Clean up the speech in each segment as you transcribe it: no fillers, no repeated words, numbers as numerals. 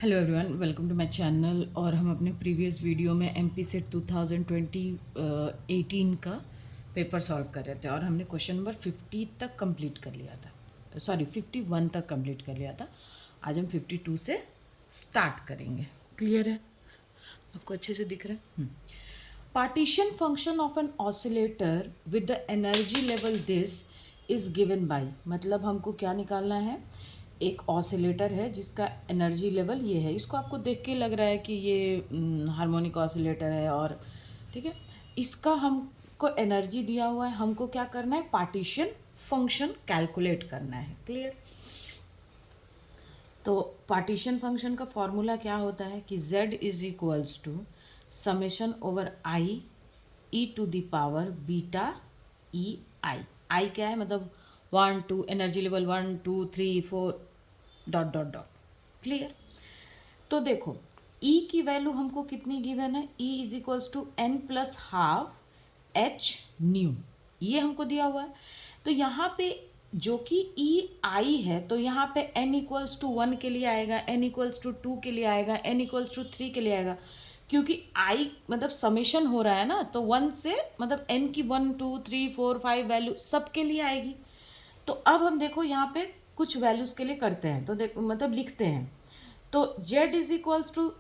Hello everyone, welcome to my channel. और हम अपने प्रीवियस वीडियो में एमपी सेट 2018 का पेपर सॉल्व कर रहे थे और हमने क्वेश्चन नंबर 50 तक कंप्लीट कर लिया था, सॉरी 51 तक कंप्लीट कर लिया था। आज हम 52 से स्टार्ट करेंगे। क्लियर है? आपको अच्छे से दिख रहा है? Partition function of an oscillator with the energy level this is given by, मतलब हमको क्या निकालना है। एक ऑसिलेटर है जिसका एनर्जी लेवल ये है। इसको आपको देख के लग रहा है कि ये हार्मोनिक ऑसिलेटर है, और ठीक है, इसका हमको एनर्जी दिया हुआ है। हमको क्या करना है? पार्टीशन फंक्शन कैलकुलेट करना है। क्लियर? तो पार्टीशन फंक्शन का फॉर्मूला क्या होता है कि z is equals to summation over I E to the power beta E I. I क्या है? मतलब 1 2 energy level 1 2 3 4 dot dot dot. Clear? तो देखो, E की वैल्यू हमको कितनी गिवन है? E is equals to n plus half h nu, ये हमको दिया हुआ है। तो यहाँ पे जो कि ई आई है, तो यहाँ पे n इक्वल्स टू 1 के लिए आएगा, n इक्वल्स टू 2 के लिए आएगा, n इक्वल्स टू 3 के लिए आएगा, क्योंकि i मतलब समेशन हो रहा है ना, तो 1 से मतलब n की 1 2 3 4 5 वैल्यू सबके लिए आएगी। तो अब हम देखो यहाँ पे कुछ वैल्यूज़ के लिए करते हैं, तो देखो मतलब लिखते हैं। तो z is equals to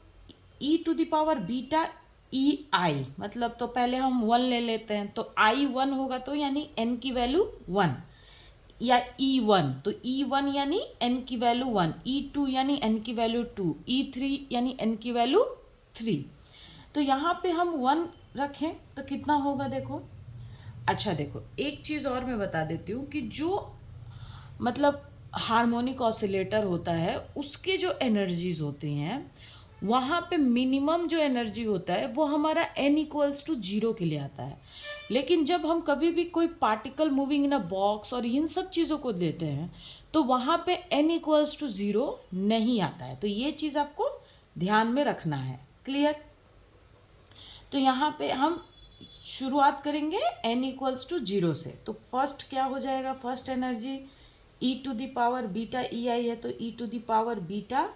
E to the power beta E I, मतलब तो पहले हम 1 ले लेते हैं, तो आई 1 होगा, तो यानी n की वैल्यू 1, या E1, तो E1 यानी n की वैल्यू 1, E2 यानी n की वैल्यू 2, E3 यानी n की वैल्यू 3। तो यहाँ पे हम 1 रखें तो कितना होगा? देखो, अच्छा देखो, एक चीज़ और मैं बता देती हूँ कि जो मतलब हार्मोनिक ऑसिलेटर होता है उसके जो एनर्जीज होती हैं, वहाँ पे मिनिमम जो एनर्जी होता है वो हमारा n इक्वल्स टू 0 के लिए आता है। लेकिन जब हम कभी भी कोई particle moving in a box और इन सब चीज़ों को देते हैं, तो वहाँ पे n इक्वल्स टू 0 नहीं आता है। तो ये चीज़ आपको ध्यान में रखना है। क्लियर? तो यहाँ पे हम शुरुआत करेंगे n इक्वल्स टू 0 से। तो फर्स्ट क्या हो जाएगा? First energy e to the power beta E I है, तो e to the power beta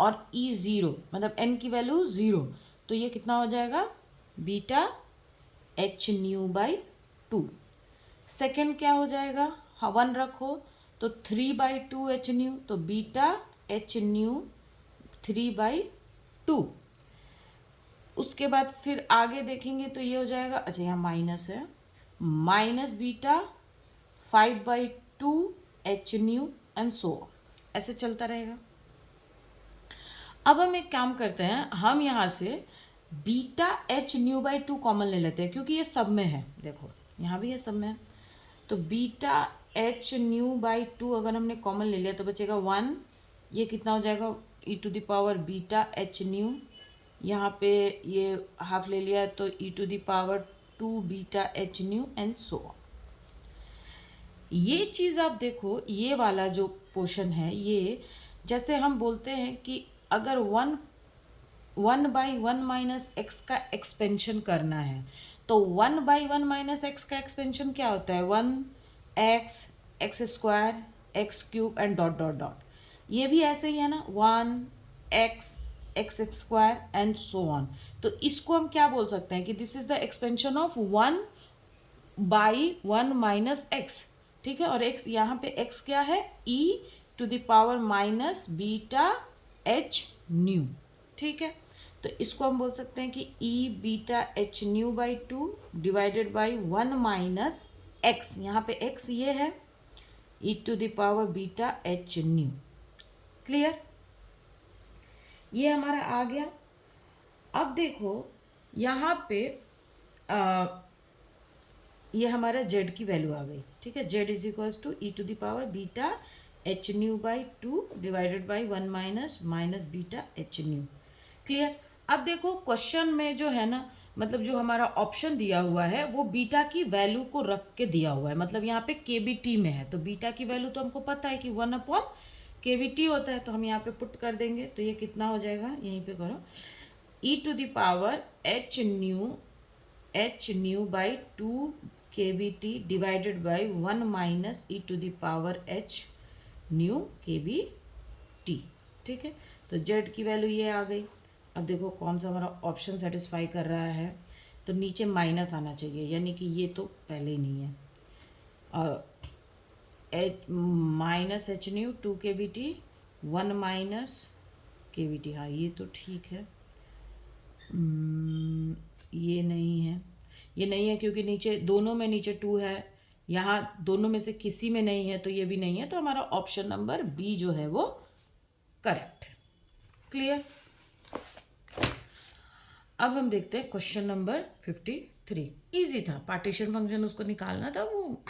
और e ज़ीरो, मतलब n की वैल्यू 0, तो ये कितना हो जाएगा? Beta H nu by 2। Second क्या हो जाएगा? हाँ, 1 रखो, तो 3/2 एच न्यू, तो बीटा एच न्यू 3/2। उसके बाद फिर आगे देखेंगे तो ये हो जाएगा, अच्छा यहाँ माइनस है, minus beta 5/2 H nu and सो, ऐसे चलता रहेगा। अब हम एक काम करते हैं, हम यहाँ से beta H nu by 2 common ले लेते हैं, क्योंकि ये सब में है। देखो यहाँ भी है, सब में है। तो बीटा एच न्यू बाई 2 अगर हमने कॉमन ले लिया तो बचेगा 1। ये कितना हो जाएगा? E to the power beta H nu, यहाँ पे ये हाफ ले लिया तो E to the power 2 beta H nu and so. ये चीज़ आप देखो, ये वाला जो पोर्शन है, ये जैसे हम बोलते हैं कि अगर 1/1 माइनस एक्स का एक्सपेंशन करना है, तो 1/1 माइनस एक्स का एक्सपेंशन क्या होता है? 1x x square x cube and dot dot dot. ये भी ऐसे ही है ना, 1x x square and so on. तो इसको हम क्या बोल सकते हैं कि this is the expansion of 1/1 minus x. ठीक है, और x यहाँ पे x क्या है? e to the power minus beta H nu. ठीक है, तो इसको हम बोल सकते हैं कि e beta H nu by 2 divided by 1 minus x, यहाँ पे x ये है, e to the power beta H nu. Clear? ये हमारा आ गया। अब देखो यहाँ पे ये हमारा z की वैल्यू आ गई। ठीक है, z is equals to E to the power beta H nu by 2 divided by 1 minus minus beta H nu. Clear? अब देखो क्वेश्चन में जो है ना, मतलब जो हमारा ऑप्शन दिया हुआ है वो बीटा की वैल्यू को रख के दिया हुआ है, मतलब यहाँ पे के बी टी में है, तो बीटा की वैल्यू तो हमको पता है कि 1/KBT होता है, तो हम यहाँ पे पुट कर देंगे। तो ये कितना हो जाएगा? यहीं पे करो, E to the power H nu by 2 KBT divided by 1 minus E to the power H nu KBT। ठीक है, तो जेड की वैल्यू ये आ गई। अब देखो कौन सा हमारा ऑप्शन सेटिस्फाई कर रहा है, तो नीचे माइनस आना चाहिए, यानी कि ये तो पहले ही नहीं है। और H minus H new 2 kBT 1 minus kBT, हाँ ये तो ठीक है। ये नहीं है, ये नहीं है क्योंकि नीचे दोनों में नीचे 2 है, यहाँ दोनों में से किसी में नहीं है, तो ये भी नहीं है। तो हमारा ऑप्शन नंबर बी जो है वो करेक्ट है। क्लियर। अब हम देखते हैं क्वेश्चन नंबर 53। इजी था, पार्टीशन फंक्शन उसको निकालना था, वो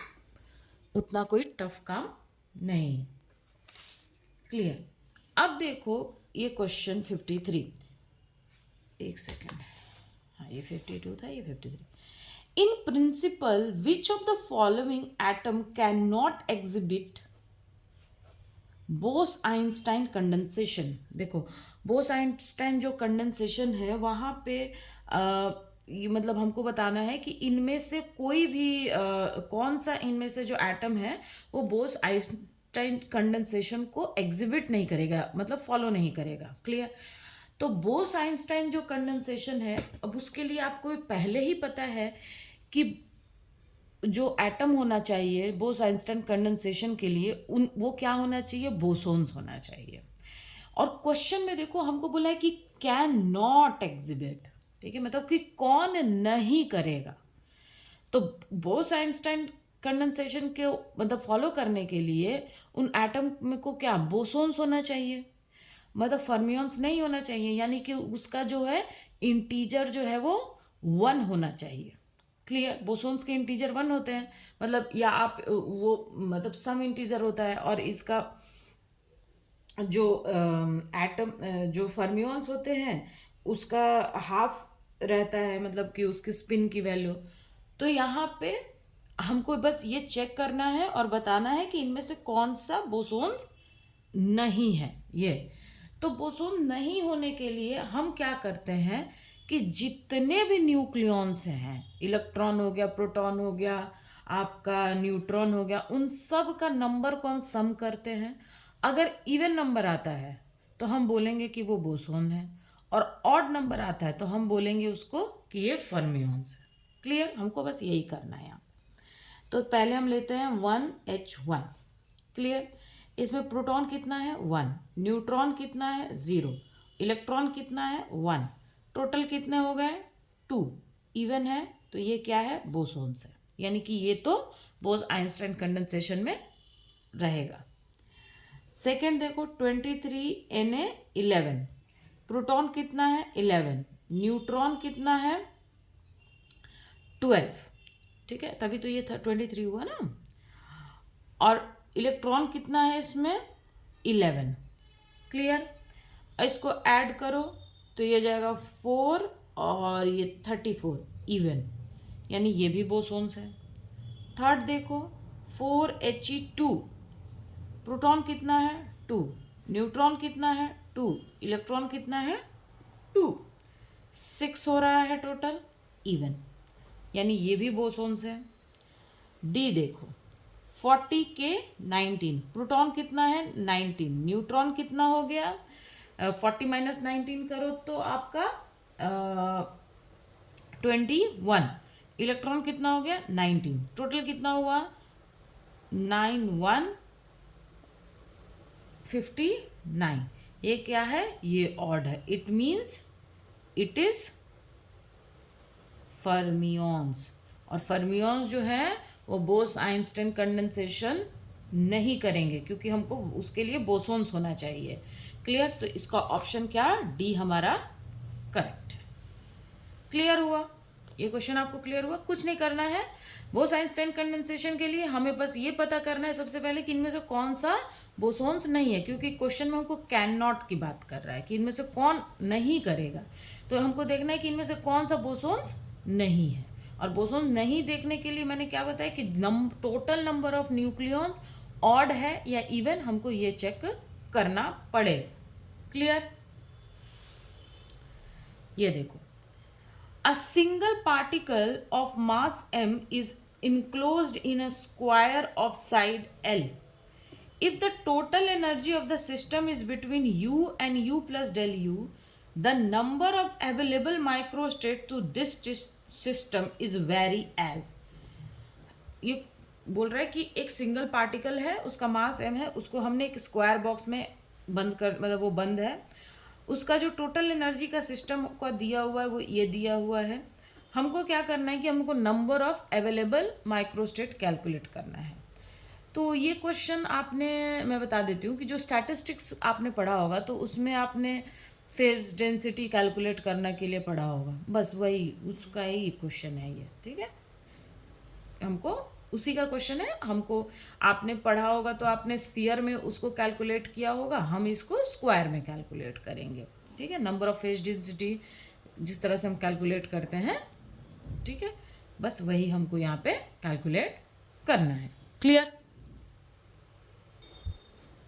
उतना कोई टफ काम नहीं। क्लियर। अब देखो ये क्वेश्चन 53, एक सेकेंड, हाँ ये 52 था, ये 53। In principle which of the following atom can not exhibit Bose Einstein condensation. देखो बोस आइंस्टाइन जो कंडेंसेशन है वहाँ पे ये मतलब हमको बताना है कि इनमें से कोई भी कौन सा इनमें से जो एटम है वो बोस आइंस्टाइन कंडेंसेशन को एग्जिबिट नहीं करेगा, मतलब फॉलो नहीं करेगा। क्लियर। तो बोस आइंस्टाइन जो कंडेंसेशन है, अब उसके लिए आपको पहले ही पता है कि जो एटम होना चाहिए बोस आइंस्टाइन कंडेंसेशन के लिए वो क्या होना चाहिए, बोसोन्स होना चाहिए। और क्वेश्चन में देखो हमको बोला है कि कैन नॉट एग्जिबिट, ठीक है, मतलब कि कौन नहीं करेगा। तो बोस आइंस्टाइन कंडेंसेशन के मतलब फॉलो करने के लिए उन एटम में को क्या बोसोन्स होना चाहिए, मतलब फर्मियंस नहीं होना चाहिए, यानी कि उसका जो है इंटीजर जो है वो 1 होना चाहिए। क्लियर। बोसोन्स के इंटीजर 1 होते हैं, मतलब या आप वो मतलब सम इंटीजर होता है, और इसका जो एटम जो फर्मियंस होते हैं उसका हाफ रहता है, मतलब कि उसकी स्पिन की वैल्यू। तो यहाँ पे हमको बस ये चेक करना है और बताना है कि इनमें से कौन सा बोसोन्स नहीं है ये। तो बोसोन नहीं होने के लिए हम क्या करते हैं कि जितने भी न्यूक्लियॉन्स हैं, इलेक्ट्रॉन हो गया, प्रोटॉन हो गया, आपका न्यूट्रॉन हो गया, उन सब का नंबर को हम सम करते हैं। अगर इवन नंबर आता है तो हम बोलेंगे कि वो बोसोन है, और ऑड नंबर आता है तो हम बोलेंगे उसको कि ये फर्मियंस है। क्लियर। हमको बस यही करना है यहाँ। तो पहले हम लेते हैं 1H1। क्लियर। इसमें प्रोटॉन कितना है 1, न्यूट्रॉन कितना है 0, इलेक्ट्रॉन कितना है 1, टोटल कितने हो गए 2, इवन है, तो ये क्या है बोसोन्स है, यानी कि ये तो बोस आइंस्टाइन कंडेंसेशन में रहेगा। सेकेंड देखो 23Na11, प्रोटॉन कितना है 11, न्यूट्रॉन कितना है 12, ठीक है, तभी तो ये 23 हुआ ना। और इलेक्ट्रॉन कितना है इसमें 11। क्लियर। इसको ऐड करो तो ये जाएगा 4 और ये 34, इवन, यानी ये भी बोसोन्स है। थर्ड देखो 4He2, प्रोटॉन कितना है 2, न्यूट्रॉन कितना है 2, इलेक्ट्रॉन कितना है 2, 6 हो रहा है टोटल, इवन, यानी ये भी बोसोन्स है। डी देखो 40K19, प्रोटॉन कितना है 19, न्यूट्रॉन कितना हो गया 40 माइनस 19 करो तो आपका 21, इलेक्ट्रॉन कितना हो गया 19, टोटल कितना हुआ 9159। ये क्या है, ये ऑड है, it means it is fermions. और फर्मियंस जो है वो बोस आइंस्टाइन कंडेंसेशन नहीं करेंगे, क्योंकि हमको उसके लिए बोसोन्स होना चाहिए। क्लियर। तो इसका ऑप्शन क्या, डी हमारा करेक्ट है। क्लियर हुआ, ये क्वेश्चन आपको क्लियर हुआ। कुछ नहीं करना है बोस आइंस्टाइन कंडेंसेशन के लिए, हमें बस ये पता करना है सबसे पहले कि इनमें से कौन सा बोसोन्स नहीं है, क्योंकि क्वेश्चन में हमको कैन नॉट की बात कर रहा है कि इनमें से कौन नहीं करेगा। तो हमको देखना है कि इनमें से कौन सा बोसोन्स नहीं है। और बोसोन नहीं देखने के लिए मैंने क्या बताया कि total number of nucleons odd है या इवन, हमको ये चेक करना पड़े। क्लियर। ये देखो a single particle of mass m is enclosed in a square of side L if the total energy of the system is between U and U plus del U, the number of available microstate to this system is vary as. ये बोल रहा है कि एक single particle है, उसका मास m है, उसको हमने एक स्क्वायर बॉक्स में बंद कर, मतलब वो बंद है, उसका जो टोटल एनर्जी का सिस्टम का दिया हुआ है वो ये दिया हुआ है। हमको क्या करना है कि हमको number of available microstate calculate करना है। तो ये क्वेश्चन आपने, मैं बता देती हूँ कि जो स्टैटिस्टिक्स आपने पढ़ा होगा तो उसमें आपने फेज डेंसिटी कैलकुलेट करने के लिए पढ़ा होगा, बस वही उसका ही क्वेश्चन है ये, ठीक है। हमको उसी का क्वेश्चन है, हमको आपने पढ़ा होगा तो आपने स्फीयर में उसको कैलकुलेट किया होगा, हम इसको स्क्वायर में कैलकुलेट करेंगे, ठीक है। नंबर ऑफ फेज डेंसिटी जिस तरह से हम कैलकुलेट करते हैं, ठीक है, बस वही हमको यहाँ पे कैलकुलेट करना है। क्लियर?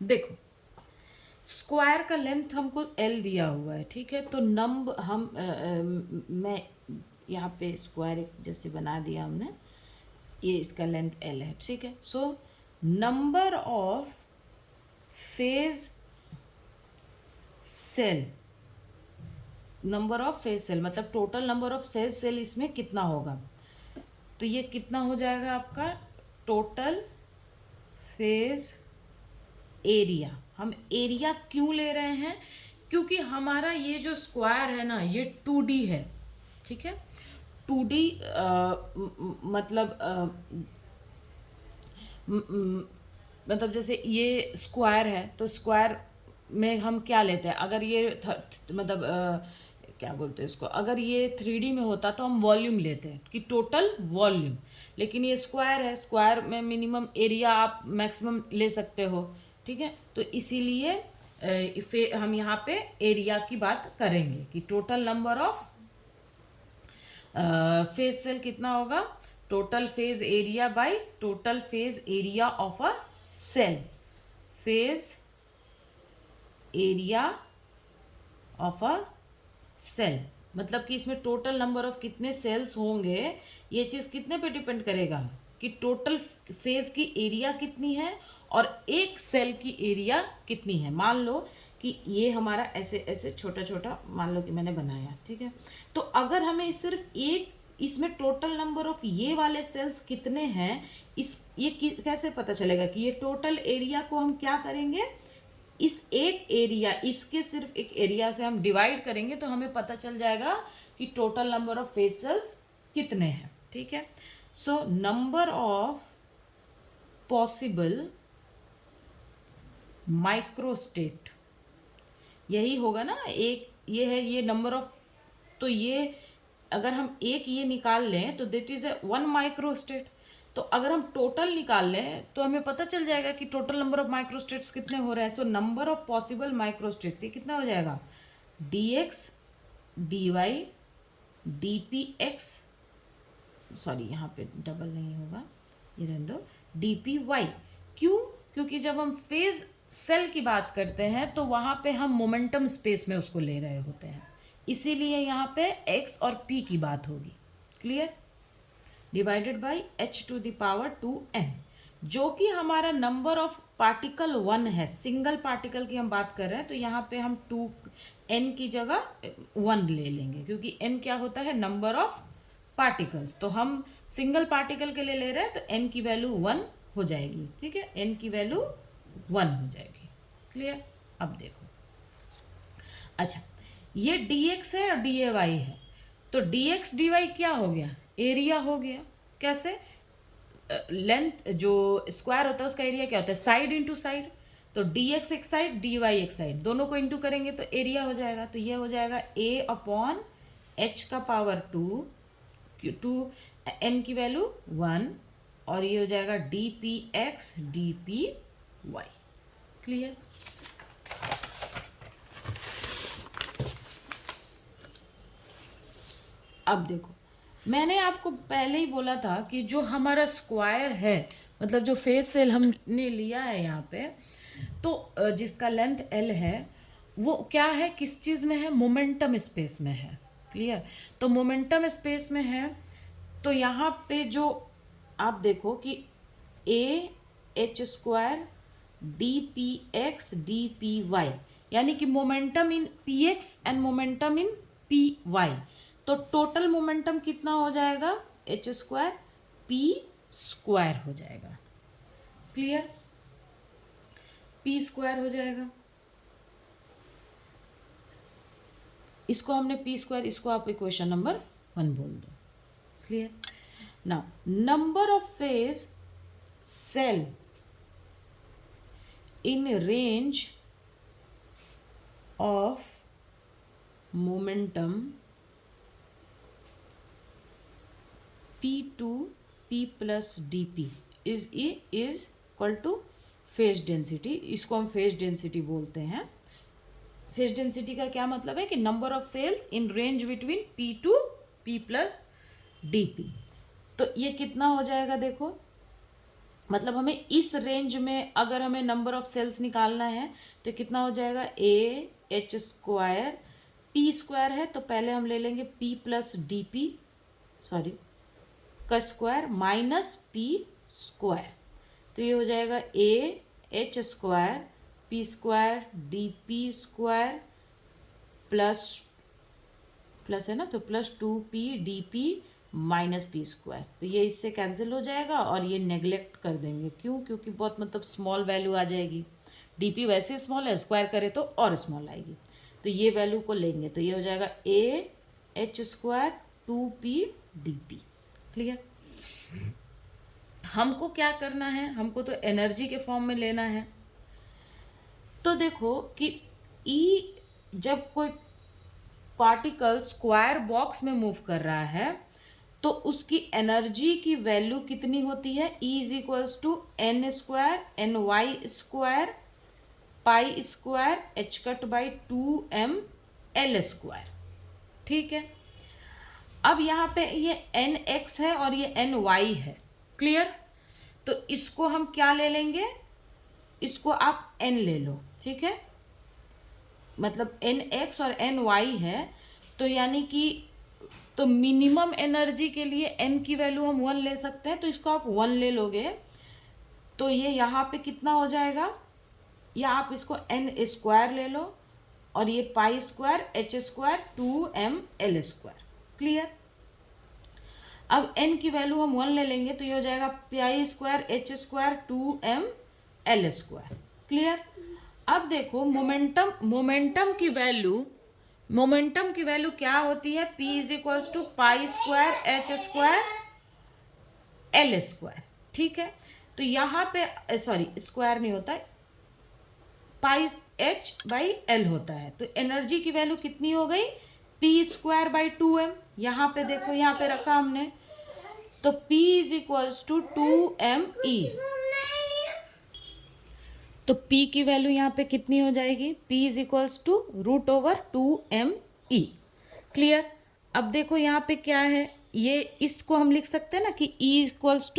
देखो स्क्वायर का लेंथ हमको L दिया हुआ है, ठीक है। तो मैं यहाँ पे स्क्वायर एक जैसे बना दिया हमने, ये इसका लेंथ L है, ठीक है। So number of phase cell, number of phase cell मतलब total number of phase cell इसमें कितना होगा, तो ये कितना हो जाएगा आपका टोटल फेज एरिया। हम एरिया क्यों ले रहे हैं, क्योंकि हमारा ये जो स्क्वायर है ना ये 2D है, ठीक है। 2D मतलब जैसे ये स्क्वायर है तो स्क्वायर में हम क्या लेते हैं, अगर ये क्या बोलते हैं इसको, अगर ये 3D में होता तो हम वॉल्यूम लेते हैं कि टोटल वॉल्यूम, लेकिन ये स्क्वायर है, स्क्वायर में मिनिमम एरिया आप मैक्सिमम ले सकते हो, ठीक है। तो इसीलिए हम यहाँ पे एरिया की बात करेंगे कि total number of phase cell कितना होगा, total phase area by total phase area of a cell, phase area of a cell, मतलब कि इसमें टोटल नंबर ऑफ कितने सेल्स होंगे, ये चीज़ कितने पे डिपेंड करेगा कि टोटल फेज की एरिया कितनी है और एक सेल की एरिया कितनी है। मान लो कि ये हमारा ऐसे ऐसे छोटा छोटा मान लो कि मैंने बनाया, ठीक है। तो अगर हमें सिर्फ एक इसमें टोटल नंबर ऑफ ये वाले सेल्स कितने हैं, कैसे पता चलेगा कि ये टोटल एरिया को हम क्या करेंगे, इस एक एरिया, इसके सिर्फ एक एरिया से हम डिवाइड करेंगे तो हमें पता चल जाएगा कि total number of phase cells कितने हैं, ठीक है। So number of possible microstate, यही होगा ना, एक ये है, ये नंबर ऑफ, तो ये अगर हम एक ये निकाल लें तो दैट इज 1 माइक्रोस्टेट। तो अगर हम टोटल निकाल लें तो हमें पता चल जाएगा कि टोटल नंबर ऑफ माइक्रोस्टेट्स कितने हो रहे हैं। तो नंबर ऑफ पॉसिबल माइक्रोस्टेट्स ये कितना हो जाएगा, dx dy dpx, सॉरी यहाँ पे डबल नहीं होगा, ये रहने दो, dpy। क्यों, क्योंकि जब हम फेज सेल की बात करते हैं तो वहाँ पे हम मोमेंटम स्पेस में उसको ले रहे होते हैं, इसीलिए यहाँ पे x और p की बात होगी। क्लियर? डिवाइडेड बाई h⁴n, जो कि हमारा नंबर ऑफ पार्टिकल 1 है, सिंगल पार्टिकल की हम बात कर रहे हैं, तो यहाँ पे हम 2n की जगह 1 ले लेंगे, क्योंकि n क्या होता है, नंबर ऑफ पार्टिकल्स। तो हम सिंगल पार्टिकल के लिए ले रहे हैं तो n की वैल्यू 1 हो जाएगी, ठीक है, n की वैल्यू 1 हो जाएगी। क्लियर? अब देखो, अच्छा ये dx है और dy है, तो dx dy क्या हो गया, एरिया हो गया। कैसे, लेंथ जो स्क्वायर होता है उसका एरिया क्या होता है, साइड इंटू साइड, तो dx एक साइड dy एक साइड, दोनों को इंटू करेंगे तो एरिया हो जाएगा। तो ये हो जाएगा a/h⁴2 n की वैल्यू 1 और ये हो जाएगा dpx dpy। क्लियर? अब देखो, मैंने आपको पहले ही बोला था कि जो हमारा स्क्वायर है, मतलब जो फेस सेल हमने लिया है यहाँ पे, तो जिसका लेंथ L है, वो क्या है, किस चीज़ में है, मोमेंटम स्पेस में है। क्लियर? तो मोमेंटम स्पेस में है, तो यहाँ पे जो आप देखो कि a h² d p x d p y, यानी कि momentum in p x and momentum in p y. तो टोटल मोमेंटम कितना हो जाएगा, एच स्क्वायर पी स्क्वायर हो जाएगा। क्लियर, पी स्क्वायर हो जाएगा। इसको हमने पी स्क्वायर, इसको आप इक्वेशन नंबर 1 बोल दो। Clear. Now number of phase cell in range of momentum P2 P plus dP is equal to phase density. इसको हम फेज डेंसिटी बोलते हैं। फेज डेंसिटी का क्या मतलब है कि number of cells in range between P2 P plus dP। तो ये कितना हो जाएगा, देखो मतलब हमें इस रेंज में अगर हमें नंबर ऑफ सेल्स निकालना है तो कितना हो जाएगा, ए एच स्क्वायर पी स्क्वायर है तो पहले हम ले लेंगे P plus d P, sorry का स्क्वायर माइनस पी स्क्वायर। तो ये हो जाएगा ए h square P square D P square plus plus है ना, तो plus 2p d P minus P square. तो ये इससे कैंसिल हो जाएगा और ये नेग्लेक्ट कर देंगे। क्यों? क्योंकि बहुत मतलब स्मॉल वैल्यू आ जाएगी। डीपी वैसे स्मॉल है, स्क्वायर करे तो और स्मॉल आएगी। तो ये वैल्यू को लेंगे तो ये हो जाएगा ए h square 2p d P. Clear. हमको क्या करना है, हमको तो एनर्जी के फॉर्म में लेना है। तो देखो कि ई जब कोई पार्टिकल स्क्वायर बॉक्स में मूव कर रहा है तो उसकी एनर्जी की वैल्यू कितनी होती है, E is equals to n square n y square pi square h cut by 2m l square. ठीक है। अब यहाँ पे ये एन एक्स है और ये एन वाई है। क्लियर। तो इसको हम क्या ले लेंगे, इसको आप एन ले लो। ठीक है, मतलब एन एक्स और एन वाई है तो यानी कि तो मिनिमम एनर्जी के लिए एन की वैल्यू हम 1 ले सकते हैं। तो इसको आप 1 ले लोगे तो ये यहाँ पे कितना हो जाएगा, या आप इसको एन स्क्वायर ले लो और ये pi square h square 2m l square. Clear. अब n की वैल्यू हम 1 ले लेंगे तो ये हो जाएगा pi square h square 2m l square. Clear. अब देखो मोमेंटम की वैल्यू क्या होती है, P is equals to pi square h square l square. ठीक है। तो यहाँ पे सॉरी स्क्वायर नहीं होता है, पाई एच बाई एल होता है। तो एनर्जी की वैल्यू कितनी हो गई, P स्क्वायर बाई 2m। यहाँ पे देखो, यहाँ पे रखा हमने, तो P is equals to 2me। तो P की वैल्यू यहाँ पे कितनी हो जाएगी, P is equals to √2me। Clear. अब देखो यहाँ पे क्या है, ये इसको हम लिख सकते हैं ना कि E equals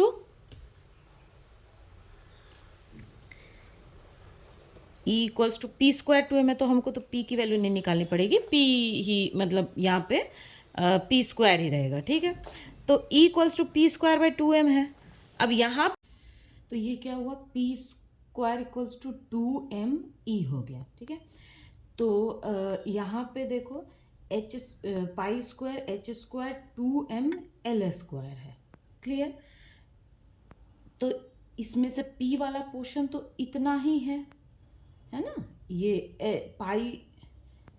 to p square 2m है तो हमको तो P की वैल्यू नहीं निकालनी पड़ेगी, P ही मतलब यहाँ पे P स्क्वायर ही रहेगा। ठीक है। तो E equals to p square by 2m है। अब यहाँ तो ये क्या हुआ, P square equals to 2me हो गया। ठीक है। तो यहाँ पे देखो एच पाई square h square 2m l square है। क्लियर। तो इसमें से P वाला पोर्शन तो इतना ही है ना, ये पाई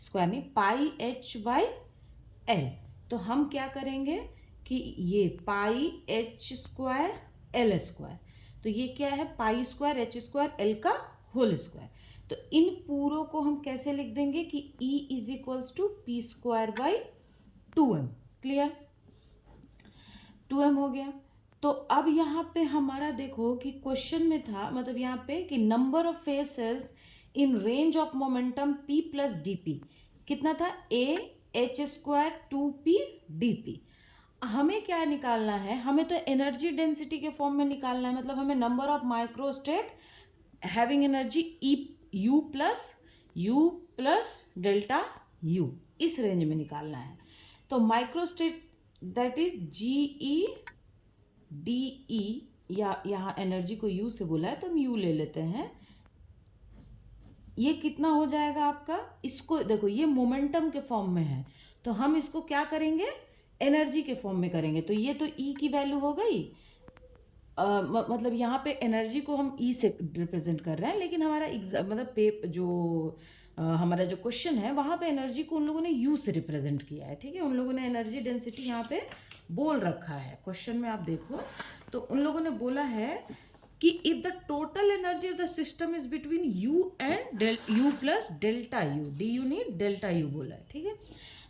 स्क्वायर नहीं, पाई एच बाई एल। तो हम क्या करेंगे कि ये पाई एच स्क्वायर एल स्क्वायर, तो ये क्या है, पाई स्क्वायर एच स्क्वायर एल का होल स्क्वायर। तो इन पूरों को हम कैसे लिख देंगे कि E is equals to p square by 2m। Clear. 2m हो गया। तो अब यहाँ पे हमारा देखो कि क्वेश्चन में था, मतलब यहाँ पे कि number of phase cells in range of momentum P plus d p कितना था, a h square 2p d p. हमें क्या निकालना है, हमें तो एनर्जी डेंसिटी के फॉर्म में निकालना है। मतलब हमें number of microstate having energy you plus delta U इस रेंज में निकालना है। तो microstate that is GE DE, या यहाँ एनर्जी को यू से बोला है तो हम यू ले लेते हैं, ये कितना हो जाएगा आपका, इसको देखो ये मोमेंटम के फॉर्म में है, तो हम इसको क्या करेंगे, एनर्जी के फॉर्म में करेंगे। तो ये तो ई की वैल्यू हो गई, मतलब यहाँ पे एनर्जी को हम ई से रिप्रेजेंट कर रहे हैं, लेकिन हमारा मतलब जो हमारा जो क्वेश्चन है वहाँ पे एनर्जी को उन लोगों ने यू से रिप्रेजेंट किया है। ठीक है, उन लोगों ने एनर्जी डेंसिटी यहाँ पे बोल रखा है क्वेश्चन में, आप देखो तो उन लोगों ने बोला है कि if the total energy of the system is between you and you plus delta U, D you नहीं डेल्टा यू बोला है। ठीक है,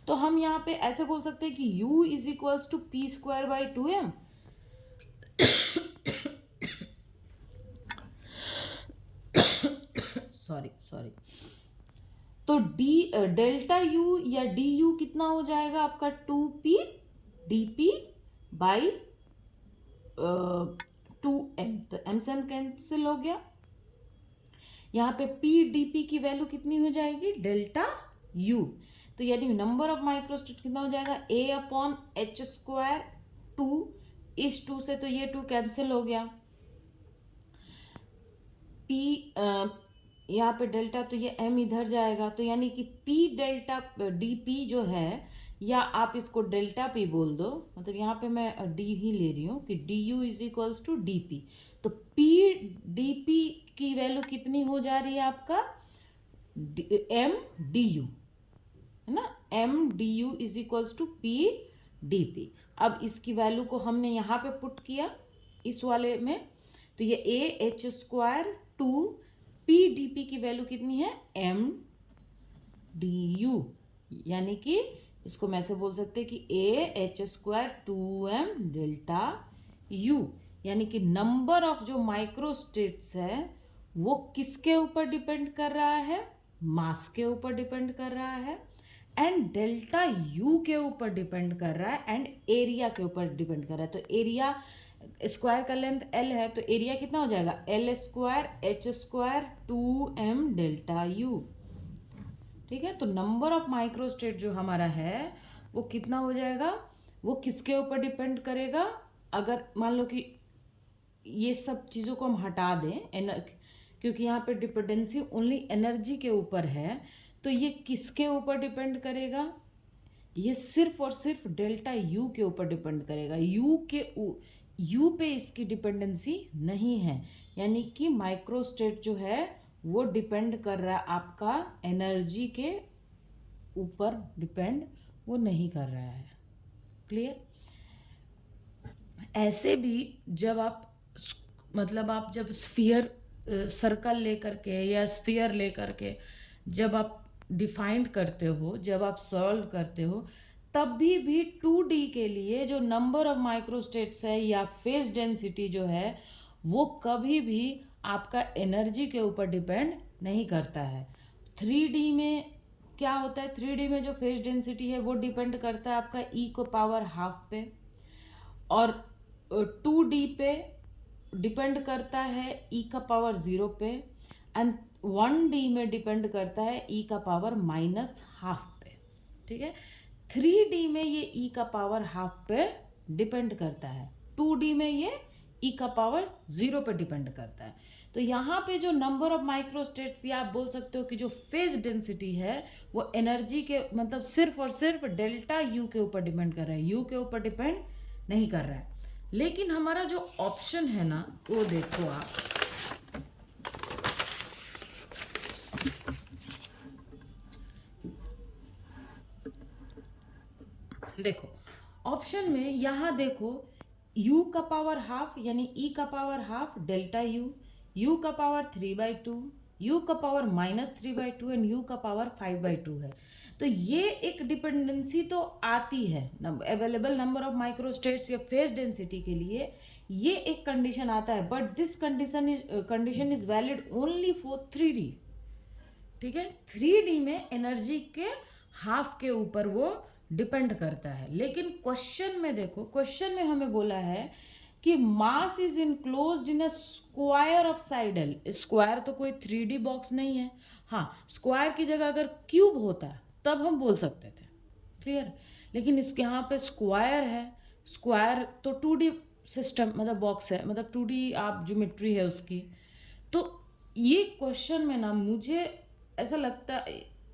तो हम यहाँ पे ऐसे बोल सकते हैं कि u is equals to p square by 2m। Sorry, तो डेल्टा यू या डी यू कितना हो जाएगा आपका 2p dp बाई 2m, तो m से m कैंसिल हो गया। यहाँ पे p dp की वैल्यू कितनी हो जाएगी, डेल्टा u, तो यानी नंबर ऑफ माइक्रोस्टेट कितना हो जाएगा, a अपॉन एच स्क्वायर 2, इस 2 से तो ये 2 कैंसिल हो गया, p यहाँ पे डेल्टा, तो ये m इधर जाएगा, तो यानी कि p डेल्टा dp जो है, या आप इसको डेल्टा p बोल दो, मतलब यहाँ पे मैं d ही ले रही हूँ कि du is equals to dp, तो p dp की वैल्यू कितनी हो जा रही है आपका, m du, है ना, m du is equals to p dp। अब इसकी वैल्यू को हमने यहाँ पे पुट किया इस वाले में, तो ये a h square 2 p dp की वैल्यू कितनी है, m du, यानी कि इसको मैं ऐसे बोल सकते हैं कि a h square 2m delta u, यानी कि नंबर ऑफ जो माइक्रोस्टेट्स है वो किसके ऊपर डिपेंड कर रहा है, मास के ऊपर डिपेंड कर रहा है, एंड डेल्टा यू के ऊपर डिपेंड कर रहा है, एंड एरिया के ऊपर डिपेंड कर रहा है। तो एरिया स्क्वायर का लेंथ एल है, तो एरिया कितना हो जाएगा, L square h square 2m delta U. ठीक है, तो नंबर ऑफ माइक्रोस्टेट जो हमारा है वो कितना हो जाएगा, वो किसके ऊपर डिपेंड करेगा, अगर मान लो कि ये सब चीज़ों को हम हटा दें, क्योंकि यहाँ पे डिपेंडेंसी ओनली एनर्जी के ऊपर है, तो ये किसके ऊपर डिपेंड करेगा, ये सिर्फ और सिर्फ डेल्टा यू के ऊपर डिपेंड करेगा, यू पे इसकी डिपेंडेंसी नहीं है, यानी कि माइक्रोस्टेट जो है वो डिपेंड कर रहा है आपका एनर्जी के ऊपर, डिपेंड वो नहीं कर रहा है। क्लियर। ऐसे भी जब आप मतलब आप जब स्फीयर सर्कल लेकर के या स्फीयर लेकर के जब आप डिफाइंड करते हो, जब आप सॉल्व करते हो, तब भी 2D के लिए जो नंबर ऑफ माइक्रोस्टेट्स है या फेज डेंसिटी जो है वो कभी भी आपका एनर्जी के ऊपर डिपेंड नहीं करता है। 3D में क्या होता है, 3D में जो फेज डेंसिटी है वो डिपेंड करता है आपका e को पावर हाफ पे, और 2D पे डिपेंड करता है e का पावर 0 पे, एंड 1D में डिपेंड करता है e का पावर माइनस हाफ पे। ठीक है, 3D में ये e का पावर हाफ पे डिपेंड करता है, 2D में ये e का पावर 0 पे डिपेंड करता है। तो यहाँ पे जो नंबर ऑफ माइक्रोस्टेट्स, या आप बोल सकते हो कि जो फेज डेंसिटी है वो एनर्जी के मतलब सिर्फ और सिर्फ डेल्टा यू के ऊपर डिपेंड कर रहा है, यू के ऊपर डिपेंड नहीं कर रहा है। लेकिन हमारा जो ऑप्शन है ना, वो देखो आप, देखो ऑप्शन में यहाँ देखो u का पावर हाफ यानी e का पावर हाफ डेल्टा u का पावर 3/2, u का पावर -3/2 एंड u का पावर 5/2 है। तो ये एक डिपेंडेंसी तो आती है अवेलेबल नंबर ऑफ माइक्रोस्टेट्स या फेज डेंसिटी के लिए, ये एक कंडीशन आता है, but this condition is valid only for 3D। ठीक है, 3D में एनर्जी के हाफ के ऊपर वो डिपेंड करता है। लेकिन क्वेश्चन में देखो, क्वेश्चन में हमें बोला है कि mass is enclosed in a square of side L. Square तो कोई 3D बॉक्स नहीं है, हाँ स्क्वायर की जगह अगर क्यूब होता तब हम बोल सकते थे, क्लियर। लेकिन इसके यहाँ पे स्क्वायर है, स्क्वायर तो 2D सिस्टम मतलब बॉक्स है, मतलब 2D आप ज्योमेट्री है उसकी। तो ये क्वेश्चन में ना मुझे ऐसा लगता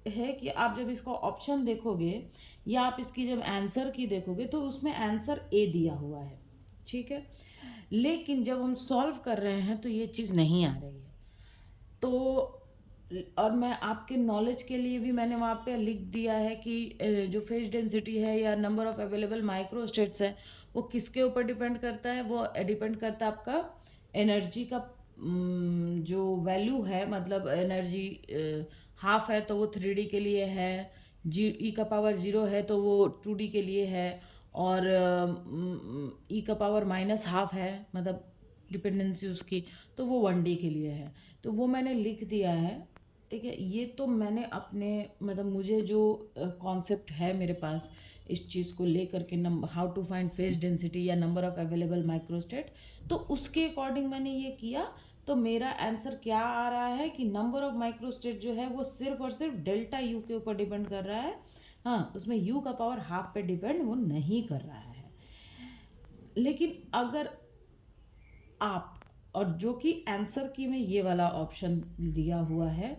है कि आप जब इसका ऑप्शन देखोगे या आप इसकी जब आंसर की देखोगे तो उसमें आंसर ए दिया हुआ है, ठीक है। लेकिन जब हम सॉल्व कर रहे हैं तो ये चीज़ नहीं आ रही है। तो और मैं आपके नॉलेज के लिए भी मैंने वहाँ पे लिख दिया है कि जो फेज डेंसिटी है या number of available micro states है वो किसके ऊपर डिपेंड करता है। वो डिपेंड करता है आपका एनर्जी का जो वैल्यू है, मतलब एनर्जी हाफ है तो वो 3D के लिए है, ई का पावर 0 है तो वो 2D के लिए है, और ई का पावर -12 है मतलब डिपेंडेंसी उसकी, तो वो 1D के लिए है। तो वो मैंने लिख दिया है, ठीक है। ये तो मैंने अपने मतलब मुझे जो कॉन्सेप्ट है मेरे पास इस चीज़ को लेकर के, how to find phase density या नंबर ऑफ अवेलेबल माइक्रोस्टेट, तो उसके अकॉर्डिंग मैंने ये किया। तो मेरा आंसर क्या आ रहा है कि नंबर ऑफ माइक्रोस्टेट जो है वो सिर्फ और सिर्फ डेल्टा यू के ऊपर डिपेंड कर रहा है। हाँ, उसमें यू का पावर हाफ पे डिपेंड वो नहीं कर रहा है। लेकिन अगर आप, और जो कि आंसर की में ये वाला ऑप्शन दिया हुआ है,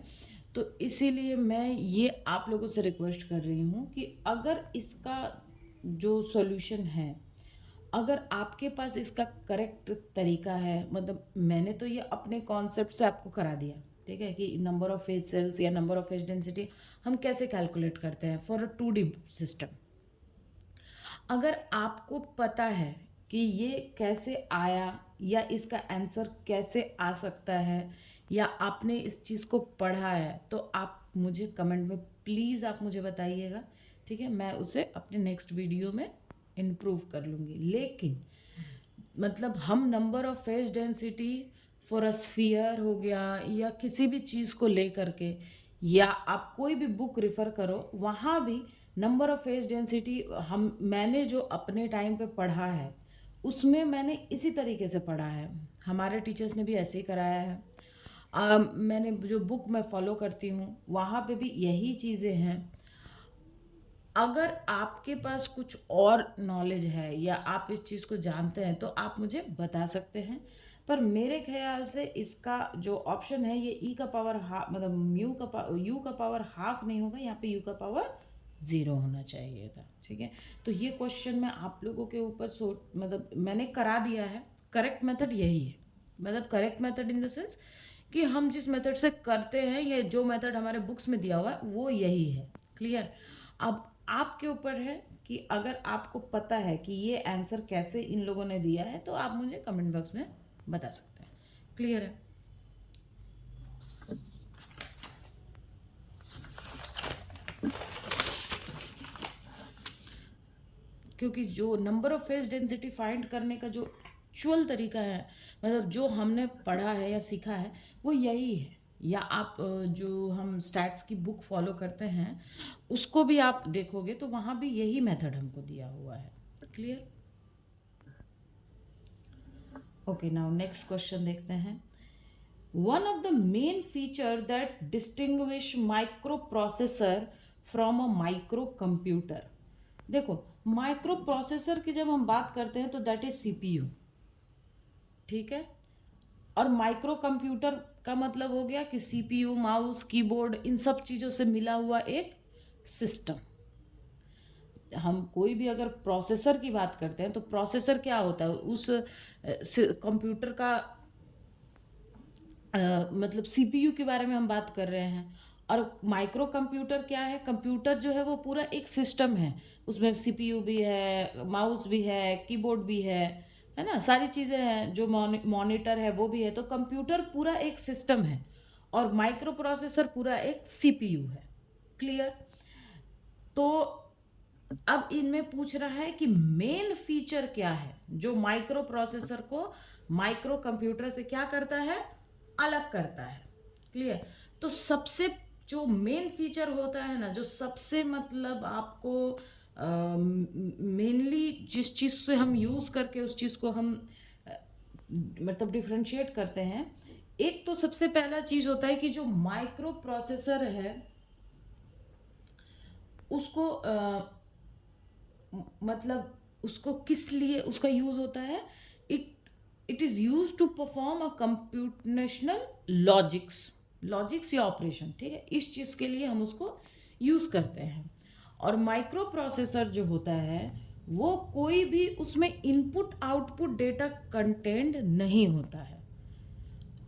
तो इसीलिए मैं ये आप लोगों से रिक्वेस्ट कर रही हूँ कि अगर इसका जो सॉल्यूशन है, अगर आपके पास इसका करेक्ट तरीका है, मतलब मैंने तो ये अपने कॉन्सेप्ट से आपको करा दिया, ठीक है, कि नंबर ऑफ फेज सेल्स या नंबर ऑफ फेज डेंसिटी हम कैसे कैलकुलेट करते हैं फॉर अ 2D सिस्टम। अगर आपको पता है कि ये कैसे आया या इसका आंसर कैसे आ सकता है, या आपने इस चीज़ को पढ़ा है, तो आप मुझे कमेंट में प्लीज़ आप मुझे बताइएगा, ठीक है। मैं उसे अपने नेक्स्ट वीडियो में इम्प्रूव कर लूँगी। लेकिन मतलब हम number of phase density for a sphere हो गया या किसी भी चीज़ को लेकर के, या आप कोई भी बुक रेफ़र करो, वहाँ भी नंबर ऑफ फेज डेंसिटी मैंने जो अपने टाइम पे पढ़ा है उसमें मैंने इसी तरीके से पढ़ा है, हमारे टीचर्स ने भी ऐसे ही कराया है। मैंने जो बुक मैं फॉलो करती हूँ वहाँ पे भी यही चीज़ें हैं। अगर आपके पास कुछ और नॉलेज है या आप इस चीज़ को जानते हैं तो आप मुझे बता सकते हैं, पर मेरे ख्याल से इसका जो ऑप्शन है ये ई का पावर हाफ, मतलब यू का पावर हाफ नहीं होगा, यहाँ पे यू का पावर 0 होना चाहिए था, ठीक है। तो ये क्वेश्चन मैं आप लोगों के ऊपर मतलब मैंने करा दिया है। करेक्ट मेथड यही है, मतलब correct method in the sense कि हम जिस मेथड से करते हैं, ये जो मेथड हमारे बुक्स में दिया हुआ है वो यही है। क्लियर। अब आपके ऊपर है कि अगर आपको पता है कि ये आंसर कैसे इन लोगों ने दिया है तो आप मुझे कमेंट बॉक्स में बता सकते हैं। क्लियर है। क्योंकि जो number of phase density find करने का जो एक्चुअल तरीका है, मतलब जो हमने पढ़ा है या सीखा है वो यही है। या आप जो हम स्टैट्स की बुक फॉलो करते हैं उसको भी आप देखोगे तो वहाँ भी यही मेथड हमको दिया हुआ है। Clear. Okay, now next question देखते हैं। One of the main feature that distinguish microprocessor from a microcomputer, देखो माइक्रो प्रोसेसर की जब हम बात करते हैं तो दैट इज सीपीयू, ठीक है। और माइक्रो कंप्यूटर का मतलब हो गया कि सीपीयू, माउस, कीबोर्ड, इन सब चीज़ों से मिला हुआ एक सिस्टम। हम कोई भी अगर प्रोसेसर की बात करते हैं तो प्रोसेसर क्या होता है, उस कंप्यूटर का मतलब सीपीयू के बारे में हम बात कर रहे हैं। और माइक्रो कंप्यूटर क्या है, कंप्यूटर जो है वो पूरा एक सिस्टम है, उसमें सीपीयू भी है, माउस भी है, कीबोर्ड भी है ना, सारी चीज़ें हैं, जो मॉनिटर है वो भी है। तो कंप्यूटर पूरा एक सिस्टम है और माइक्रो प्रोसेसर पूरा एक सीपीयू है। क्लियर। तो अब इनमें पूछ रहा है कि मेन फीचर क्या है जो माइक्रो प्रोसेसर को माइक्रो कंप्यूटर से क्या करता है, अलग करता है। क्लियर। तो सबसे जो मेन फीचर होता है ना, जो सबसे मतलब आपको मेनली जिस चीज़ से हम यूज़ करके उस चीज़ को हम मतलब डिफ्रेंशिएट करते हैं, एक तो सबसे पहला चीज़ होता है कि जो माइक्रो प्रोसेसर है उसको मतलब उसको किस लिए उसका यूज़ होता है, it it is use to perform a computational logics, logics या ऑपरेशन, ठीक है, इस चीज़ के लिए हम उसको यूज़ करते हैं। और माइक्रो प्रोसेसर जो होता है वो कोई भी उसमें इनपुट आउटपुट डेटा कंटेंट नहीं होता है,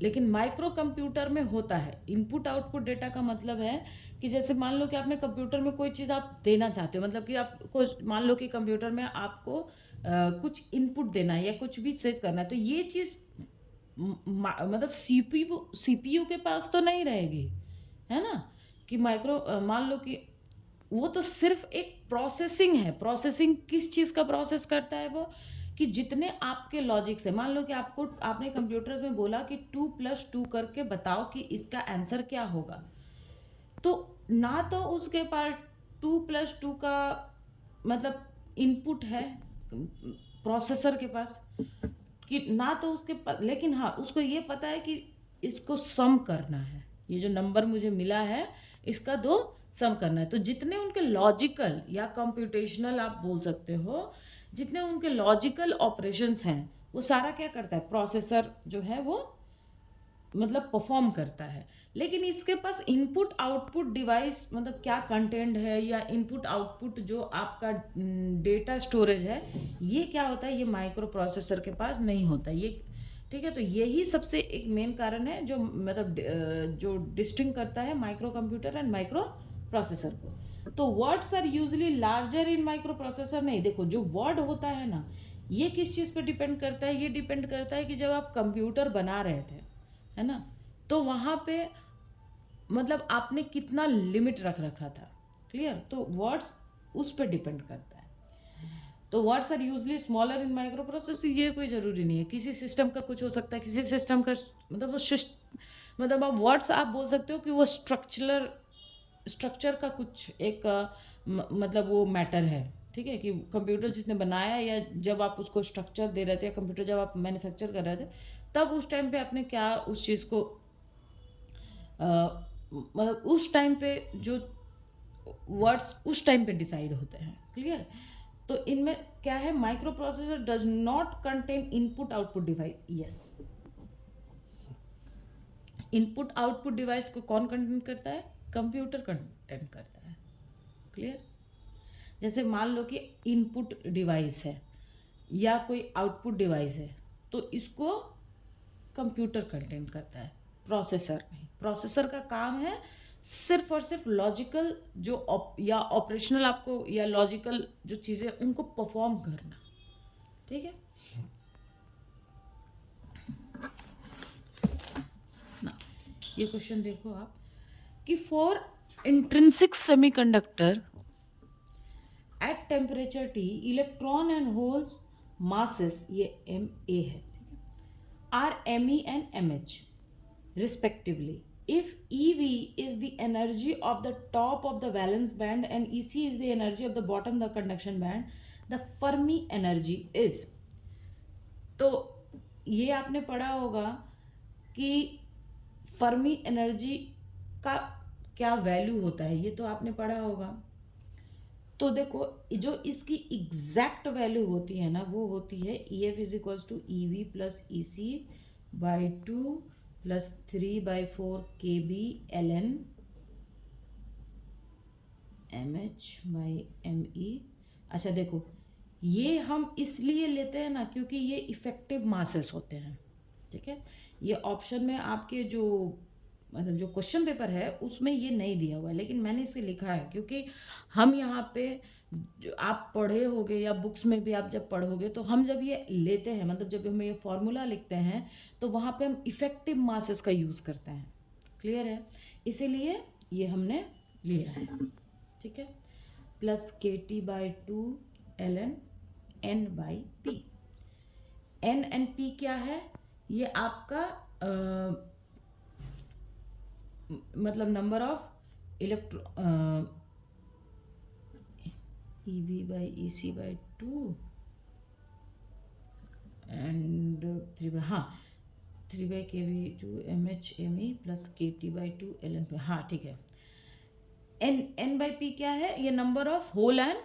लेकिन माइक्रो कंप्यूटर में होता है। इनपुट आउटपुट डेटा का मतलब है कि जैसे मान लो कि आपने कंप्यूटर में कोई चीज़ आप देना चाहते हो, मतलब कि आपको मान लो कि कंप्यूटर में आपको कुछ इनपुट देना है या कुछ भी सेव करना है, तो ये चीज़ मतलब सीपीयू के पास तो नहीं रहेगी, है ना। कि मान लो कि वो तो सिर्फ एक प्रोसेसिंग है। प्रोसेसिंग किस चीज़ का प्रोसेस करता है वो, कि जितने आपके लॉजिक्स है, मान लो कि आपने कंप्यूटर्स में बोला कि 2+2 करके बताओ कि इसका आंसर क्या होगा, तो ना तो उसके पास 2+2 का मतलब इनपुट है प्रोसेसर के पास, कि ना तो लेकिन हाँ उसको ये पता है कि इसको सम करना है, ये जो नंबर मुझे मिला है इसका दो सम करना है। तो जितने उनके लॉजिकल या कंप्यूटेशनल आप बोल सकते हो, जितने उनके लॉजिकल ऑपरेशंस हैं वो सारा क्या करता है, प्रोसेसर जो है वो मतलब परफॉर्म करता है। लेकिन इसके पास इनपुट आउटपुट डिवाइस मतलब क्या कंटेंट है या इनपुट आउटपुट जो आपका डेटा स्टोरेज है, ये क्या होता है, ये माइक्रो प्रोसेसर के पास नहीं होता ये, ठीक है। तो यही सबसे एक मेन कारण है जो मतलब जो डिस्टिंग करता है microcomputer and microprocessor को। तो words are usually larger in microprocessor. नहीं, देखो जो वर्ड होता है ना, ये किस चीज़ पे डिपेंड करता है, ये डिपेंड करता है कि जब आप कंप्यूटर बना रहे थे, है ना, तो वहाँ पे मतलब आपने कितना लिमिट रख रखा था, क्लियर। तो वर्ड्स उस पर डिपेंड करता है। तो words are usually smaller in micro process, ये कोई ज़रूरी नहीं है, किसी सिस्टम का कुछ हो सकता है, किसी सिस्टम का मतलब मतलब आप वर्ड्स आप बोल सकते हो कि वो स्ट्रक्चर का कुछ एक मतलब वो मैटर है, ठीक है, कि कंप्यूटर जिसने बनाया या जब आप उसको स्ट्रक्चर दे रहे थे, कंप्यूटर जब आप मैन्युफैक्चर कर रहे थे, तब उस टाइम पे आपने क्या उस चीज़ को मतलब उस टाइम पे जो वर्ड्स उस टाइम पे डिसाइड होते हैं, क्लियर। तो इनमें क्या है, micro processor does not contain input output device. Yes, input output device को कौन कंटेन करता है, कंप्यूटर कंटेन करता है, क्लियर। जैसे मान लो कि इनपुट डिवाइस है या कोई आउटपुट डिवाइस है, तो इसको कंप्यूटर कंटेन करता है, प्रोसेसर नहीं। प्रोसेसर का काम है सिर्फ और सिर्फ लॉजिकल या ऑपरेशनल आपको या लॉजिकल जो चीज़ें उनको परफॉर्म करना, ठीक है ना। ये क्वेश्चन देखो आप कि for intrinsic semiconductor at temperature T electron and holes masses, ये MA है, are Me and Mh respectively. If Ev is the energy of the top of the valence band and Ec is the energy of the bottom of the conduction band, the Fermi energy is. तो ये आपने पढ़ा होगा कि Fermi energy का क्या value होता है, ये तो आपने पढ़ा होगा। तो देखो जो इसकी एग्जैक्ट वैल्यू होती है ना, वो होती है EF is equals to EV plus EC by 2 plus 3/4 KB ln MH by ME। अच्छा देखो, ये हम इसलिए लेते हैं ना क्योंकि ये इफेक्टिव मासेस होते हैं, ठीक है। ये ऑप्शन में आपके जो मतलब जो क्वेश्चन पेपर है उसमें ये नहीं दिया हुआ है, लेकिन मैंने इसे लिखा है क्योंकि हम यहाँ पे आप पढ़े होगे या बुक्स में भी आप जब पढ़ोगे तो हम जब ये लेते हैं, मतलब जब हम ये फॉर्मूला लिखते हैं तो वहाँ पे हम इफ़ेक्टिव मासेस का यूज़ करते हैं, क्लियर है। इसीलिए ये हमने लिया है, ठीक है। Plus KT/2 ln N/P। N and P क्या है, ये आपका मतलब number of EV/EC/2 and 3/KB2 MH ME plus KT/2 ln P। हाँ ठीक है। N/P क्या है, ये नंबर ऑफ होल एंड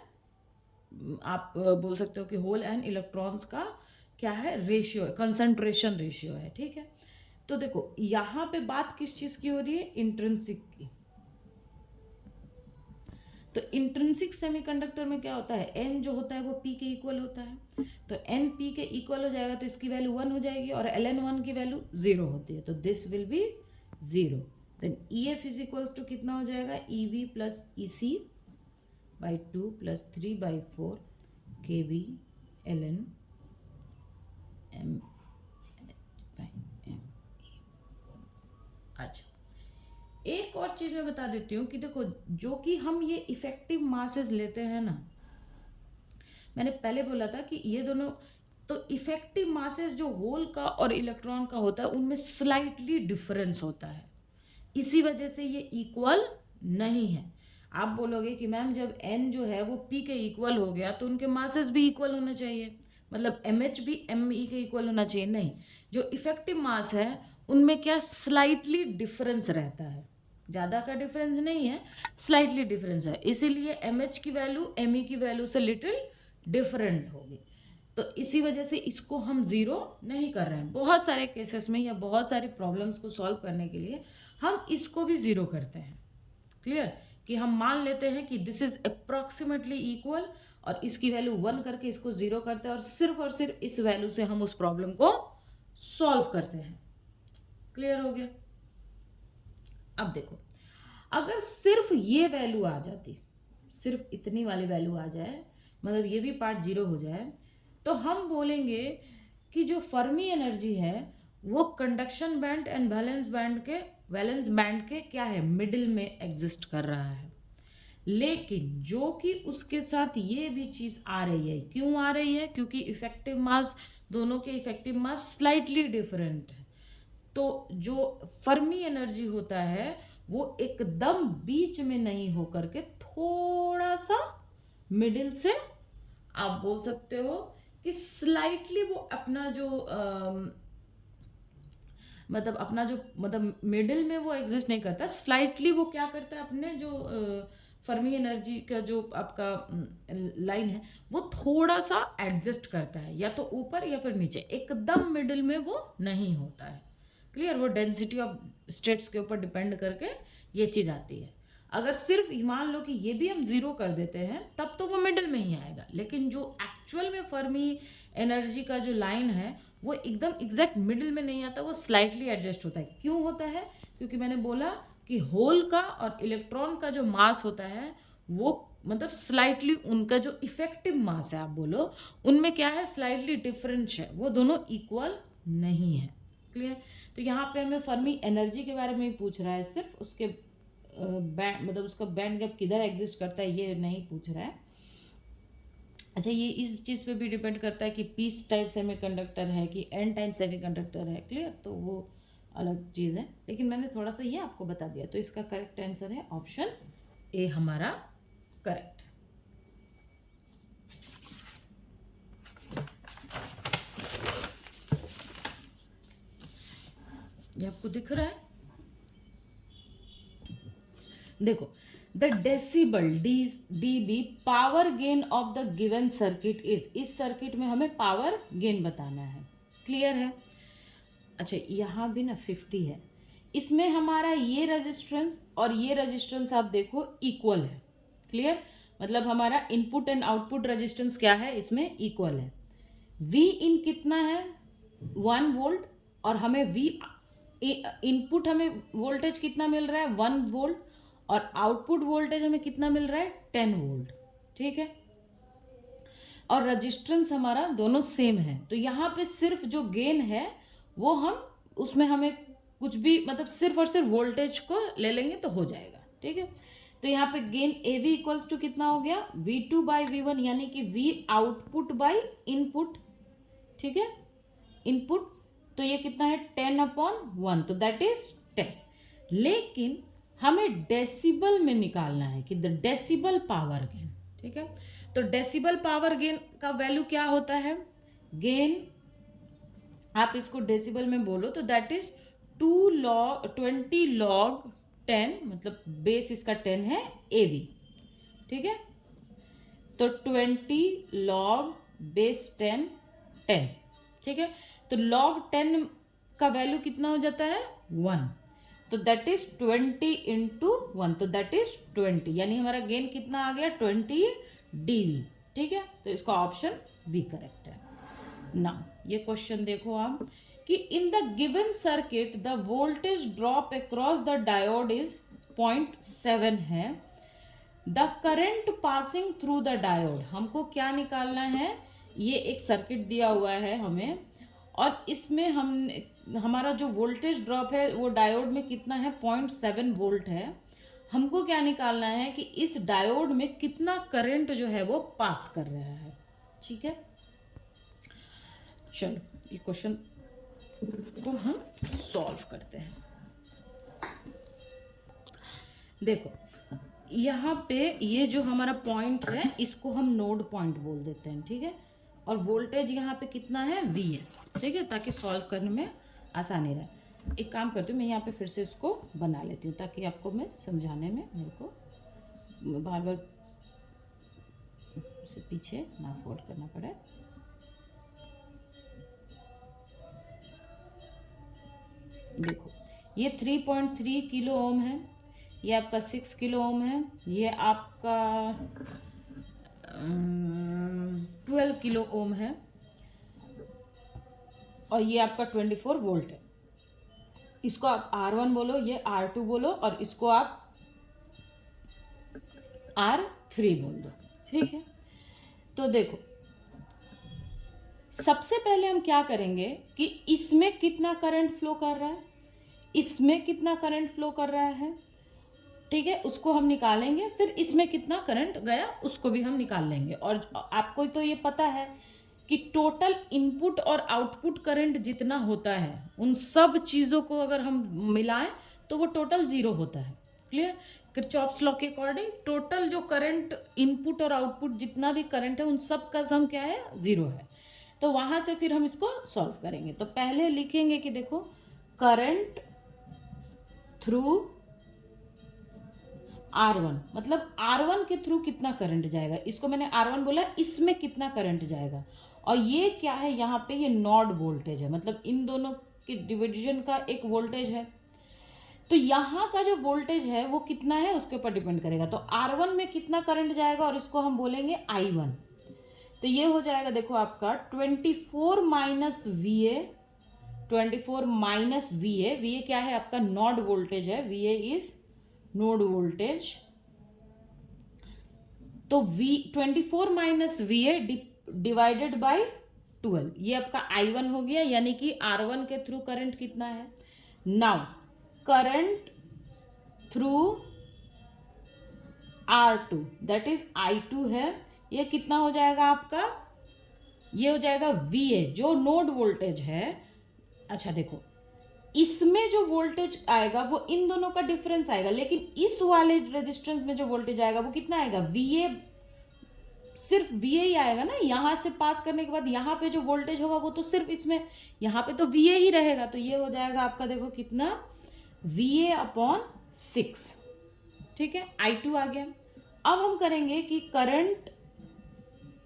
आप बोल सकते हो कि होल एंड इलेक्ट्रॉन्स का क्या है, रेशियो है, कंसंट्रेशन रेशियो है, ठीक है। तो देखो यहाँ पे बात किस चीज़ की हो रही है, इंट्रिंसिक की। तो इंट्रिंसिक सेमीकंडक्टर में क्या होता है, n जो होता है वो p के इक्वल होता है। तो n p के इक्वल हो जाएगा तो इसकी वैल्यू 1 हो जाएगी और ln 1 की वैल्यू 0 होती है, तो this will be 0। Then EF is equal to कितना हो जाएगा, EV plus EC by 2 plus 3/4 KB ln m m। अच्छा, एक और चीज़ मैं बता देती हूँ कि देखो जो कि हम ये इफेक्टिव मासेस लेते हैं ना, मैंने पहले बोला था कि ये दोनों, तो इफेक्टिव मासेस जो होल का और इलेक्ट्रॉन का होता है उनमें स्लाइटली डिफरेंस होता है, इसी वजह से ये इक्वल नहीं है। आप बोलोगे कि मैम जब n जो है वो p के इक्वल हो गया तो उनके मासेस भी इक्वल होना चाहिए, मतलब MH भी ME के इक्वल होना चाहिए। नहीं, जो इफेक्टिव मास है उनमें क्या स्लाइटली डिफरेंस रहता है, ज़्यादा का डिफरेंस नहीं है, स्लाइटली डिफरेंस है, इसीलिए MH की वैल्यू ME की वैल्यू से लिटिल डिफरेंट होगी। तो इसी वजह से इसको हम ज़ीरो नहीं कर रहे हैं। बहुत सारे केसेस में या बहुत सारे प्रॉब्लम्स को सॉल्व करने के लिए हम इसको भी ज़ीरो करते हैं। क्लियर, कि हम मान लेते हैं कि दिस इज अप्रॉक्सीमेटली इक्वल और इसकी वैल्यू 1 करके इसको 0 करते हैं और सिर्फ इस वैल्यू से हम उस प्रॉब्लम को सॉल्व करते हैं। क्लियर हो गया। अब देखो, अगर सिर्फ ये वैल्यू आ जाती, सिर्फ इतनी वाली वैल्यू आ जाए, मतलब ये भी पार्ट 0 हो जाए, तो हम बोलेंगे कि जो फर्मी एनर्जी है वो conduction band and valence band के क्या है, मिडिल में एग्जिस्ट कर रहा है। लेकिन जो कि उसके साथ ये भी चीज़ आ रही है, क्यों आ रही है, क्योंकि इफेक्टिव मास, दोनों के इफेक्टिव मास स्लाइटली डिफरेंट है। तो जो फर्मी एनर्जी होता है वो एकदम बीच में नहीं होकर के थोड़ा सा मिडिल से, आप बोल सकते हो कि स्लाइटली वो अपना जो मतलब अपना जो मतलब मिडिल में वो एग्जिस्ट नहीं करता, स्लाइटली वो क्या करता है, अपने जो फर्मी एनर्जी का जो आपका लाइन है वो थोड़ा सा एडजस्ट करता है, या तो ऊपर या फिर नीचे, एकदम मिडिल में वो नहीं होता है। क्लियर, वो डेंसिटी ऑफ स्टेट्स के ऊपर डिपेंड करके ये चीज़ आती है। अगर सिर्फ मान लो कि ये भी हम ज़ीरो कर देते हैं तब तो वो मिडिल में ही आएगा, लेकिन जो एक्चुअल में फर्मी एनर्जी का जो लाइन है वो एकदम एग्जैक्ट मिडिल में नहीं आता, वो स्लाइटली एडजस्ट होता है। क्यों होता है, क्योंकि मैंने बोला कि होल का और इलेक्ट्रॉन का जो मास होता है वो मतलब स्लाइटली, उनका जो इफेक्टिव मास है आप बोलो उनमें क्या है, स्लाइटली डिफरेंस है, वो दोनों इक्वल नहीं है। क्लियर, तो यहाँ पे हमें फर्मी एनर्जी के बारे में ही पूछ रहा है, सिर्फ उसके बैंड मतलब उसका बैंड गैप किधर एग्जिस्ट करता है ये नहीं पूछ रहा है। अच्छा, ये इस चीज़ पे भी डिपेंड करता है कि पीस टाइप सेमीकंडक्टर है कि एन टाइप सेमीकंडक्टर है। क्लियर, तो वो अलग चीज़ है, लेकिन मैंने थोड़ा सा ये आपको बता दिया। तो इसका करेक्ट आंसर है ऑप्शन ए, हमारा करेक्ट है। ये आपको दिख रहा है, देखो, the decibel dB power gain of the given circuit is, इस सर्किट में हमें पावर गेन बताना है। क्लियर है। अच्छा, यहाँ भी ना 50 है, इसमें हमारा ये रेजिस्टेंस और ये रेजिस्टेंस आप देखो इक्वल है। क्लियर, मतलब हमारा इनपुट एंड आउटपुट रेजिस्टेंस क्या है, इसमें इक्वल है। वी इन कितना है, 1 वोल्ट, और हमें वी इनपुट हमें वोल्टेज कितना मिल रहा है, 1 वोल्ट, और आउटपुट वोल्टेज हमें कितना मिल रहा है, 10 वोल्ट। ठीक है, और रजिस्टेंस हमारा दोनों सेम है। तो यहाँ पे सिर्फ जो गेन है वो हम उसमें हमें कुछ भी मतलब सिर्फ और सिर्फ वोल्टेज को ले लेंगे तो हो जाएगा। ठीक है, तो यहाँ पे gain A V equals to कितना हो गया, V2/V1, यानी कि V आउटपुट बाई इनपुट। ठीक है, इनपुट, तो ये कितना है 10/1, तो दैट इज 10। लेकिन हमें डेसिबल में निकालना है कि द डेसिबल पावर गेन। ठीक है, तो डेसिबल पावर गेन का वैल्यू क्या होता है, गेन आप इसको डेसिबल में बोलो तो दैट इज 20 log 10, मतलब बेस इसका 10 है AB। ठीक है, तो 20 log बेस 10 10। ठीक है, तो log 10 का वैल्यू कितना हो जाता है 1, तो दैट इज 20 इंटू 1, तो दैट इज 20, यानी हमारा गेन कितना आ गया 20 dV। ठीक है, तो इसका ऑप्शन बी करेक्ट है। ना ये क्वेश्चन देखो आप कि in the given circuit the voltage drop across the diode is 0.7 है, the current passing through the diode. हमको क्या निकालना है, ये एक सर्किट दिया हुआ है हमें, और इसमें हमारा जो वोल्टेज ड्रॉप है वो डायोड में कितना है 0.7 वोल्ट है। हमको क्या निकालना है कि इस डायोड में कितना करंट जो है वो पास कर रहा है। ठीक है, चलो ये क्वेश्चन को हम सॉल्व करते हैं। देखो यहाँ पे ये जो हमारा पॉइंट है इसको हम नोड पॉइंट बोल देते हैं। ठीक है, और वोल्टेज यहाँ पे कितना है V है। ठीक है, ताकि सॉल्व करने में आसानी रहे। एक काम करती हूँ, मैं यहाँ पे फिर से इसको बना लेती हूँ ताकि आपको मैं समझाने में मेरे को बार बार से पीछे ना फोल्ड करना पड़े। देखो ये 3.3 किलो ओम है, ये आपका 6 किलो ओम है, ये आपका 12 किलो ओम है, और ये आपका 24 वोल्ट है। इसको आप R1 बोलो, ये R2 बोलो, और इसको आप R3 बोल दो। ठीक है, तो देखो सबसे पहले हम क्या करेंगे कि इसमें कितना करंट फ्लो कर रहा है, इसमें कितना करंट फ्लो कर रहा है। ठीक है, उसको हम निकालेंगे, फिर इसमें कितना करंट गया उसको भी हम निकाल लेंगे। और आपको तो ये पता है कि टोटल इनपुट और आउटपुट करंट जितना होता है उन सब चीज़ों को अगर हम मिलाएं तो वो टोटल 0 होता है। क्लियर, किरचॉफ्स लॉ के अकॉर्डिंग टोटल जो करंट इनपुट और आउटपुट जितना भी करंट है उन सब का सम क्या है 0 है। तो वहाँ से फिर हम इसको सॉल्व करेंगे। तो पहले लिखेंगे कि देखो करंट थ्रू R1, मतलब R1 के थ्रू कितना करंट जाएगा, इसको मैंने R1 बोला, इसमें कितना करंट जाएगा। और ये क्या है, यहाँ पे ये नोड वोल्टेज है, मतलब इन दोनों के डिवीजन का एक वोल्टेज है। तो यहाँ का जो वोल्टेज है वो कितना है उसके ऊपर डिपेंड करेगा। तो R1 में कितना करंट जाएगा और इसको हम बोलेंगे I1। तो ये हो जाएगा देखो आपका 24 minus VA, 24 minus VA, VA क्या है आपका नोड वोल्टेज है, VA इज नोड वोल्टेज। तो 24 माइनस VA डिवाइडेड बाई 12, ये आपका I1 हो गया, यानी कि R1 के थ्रू करंट कितना है। Now current through R2 that is I2 है, ये कितना हो जाएगा आपका, ये हो जाएगा VA जो नोड वोल्टेज है। अच्छा देखो इसमें जो वोल्टेज आएगा वो इन दोनों का डिफरेंस आएगा, लेकिन इस वाले रेजिस्टेंस में जो वोल्टेज आएगा वो कितना आएगा, VA, सिर्फ VA ही आएगा ना। यहाँ से पास करने के बाद यहाँ पे जो वोल्टेज होगा वो तो सिर्फ इसमें, यहाँ पे तो VA ही रहेगा। तो ये हो जाएगा आपका देखो कितना, VA अपॉन 6। ठीक है, I2 आ गया। अब हम करेंगे कि करंट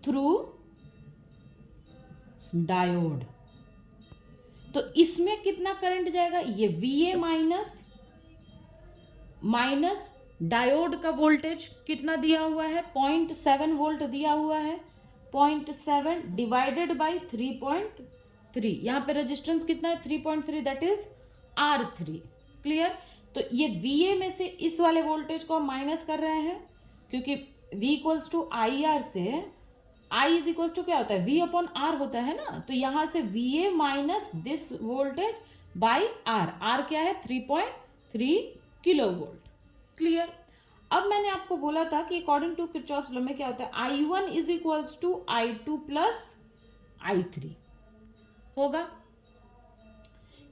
थ्रू डायोड, तो इसमें कितना करंट जाएगा, ये VA माइनस डायोड का वोल्टेज कितना दिया हुआ है 0.7 वोल्ट दिया हुआ है, 0.7 डिवाइडेड बाई 3.3, यहाँ पे रेजिस्टेंस कितना है 3.3 दैट इज R3। क्लियर, तो ये VA में से इस वाले वोल्टेज को हम माइनस कर रहे हैं, क्योंकि V इक्वल्स टू IR से I इज इक्वल टू क्या होता है V अपॉन R होता है ना। तो यहाँ से VA minus this voltage by R क्या है 3.3 किलो वोल्ट। क्लियर, अब मैंने आपको बोला था कि अकॉर्डिंग टू किरचॉफ्स लॉ में क्या होता है, I1 is equals to I2 plus I3 होगा।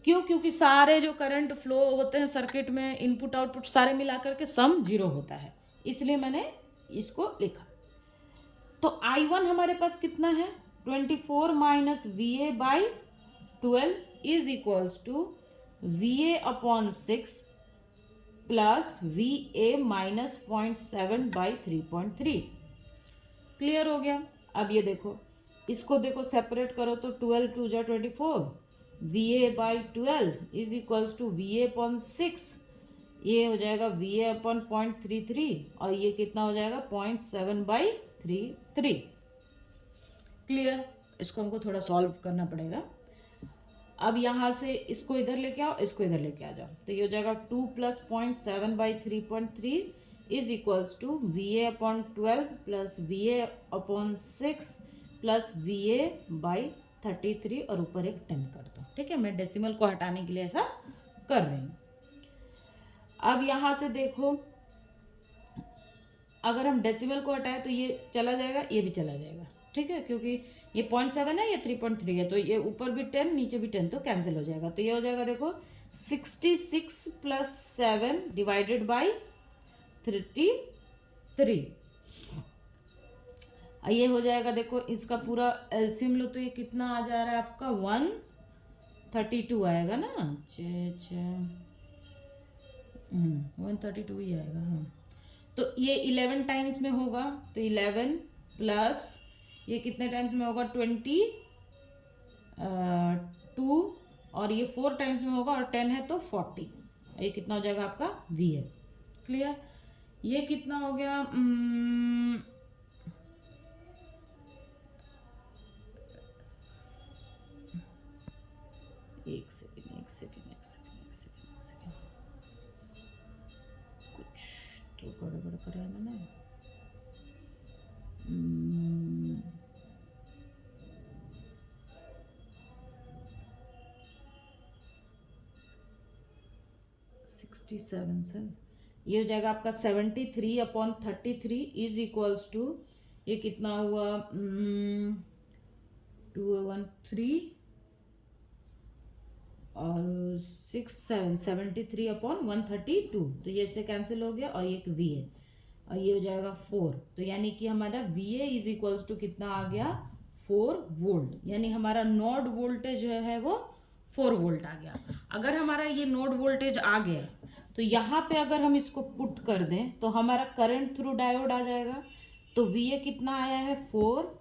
क्यों, क्योंकि सारे जो करंट फ्लो होते हैं सर्किट में इनपुट आउटपुट सारे मिलाकर के सम 0 होता है, इसलिए मैंने इसको लिखा। तो I1 हमारे पास कितना है 24 minus VA by 12 is equals to VA upon 6 plus VA minus 0.7 by 3.3। Clear हो गया। अब ये देखो, इसको देखो सेपरेट करो तो 12 2 जा 24, V A by 12 is equals to V A upon 6, ये हो जाएगा वी ए अपॉन 0.33 और ये कितना हो जाएगा 0.7/33। क्लियर। इसको हमको थोड़ा सॉल्व करना पड़ेगा। अब यहाँ से इसको इधर लेके आओ, इसको इधर लेके आ जाओ, तो ये हो जाएगा 2 plus 0.7/3.3 is equals to V A upon 12 plus V A upon 6 plus V A by 33 और ऊपर एक 10 कर दो। ठीक है, मैं डेसिमल को हटाने के लिए ऐसा कर रही हूँ। अब यहाँ से देखो, अगर हम डेसिमल को हटाए तो ये चला जाएगा, ये भी चला जाएगा। ठीक है, क्योंकि ये 0.7 है, ये 3.3 है, तो ये ऊपर भी 10 नीचे भी 10, तो कैंसिल हो जाएगा। तो ये हो जाएगा देखो 66 प्लस 7 डिवाइडेड बाई 33। ये हो जाएगा देखो, इसका पूरा एलसीएम लो तो ये कितना आ जा रहा है आपका 132 आएगा ना। 132 ही आएगा। हाँ, तो ये 11 टाइम्स में होगा, तो 11 प्लस ये कितने टाइम्स में होगा 22 और ये 4 टाइम्स में होगा और 10 है तो 40। ये कितना हो जाएगा आपका वी है। क्लियर। ये कितना हो गया एक सेकेंड कुछ तो गड़बड़ करा है मैंने। 67 सर, ये हो जाएगा आपका 73/33 इज इक्वल्स टू, ये कितना हुआ 213 और 6 7 73/132, तो ये इससे कैंसिल हो गया और ये एक वी ए और ये हो जाएगा 4। तो यानी कि हमारा V A is equals to कितना आ गया 4 वोल्ट, यानी हमारा नोड वोल्टेज जो है वो 4 वोल्ट आ गया। अगर हमारा ये नोड वोल्टेज आ गया तो यहाँ पे अगर हम इसको पुट कर दें तो हमारा करंट थ्रू डायोड आ जाएगा। तो वी ए कितना आया है 4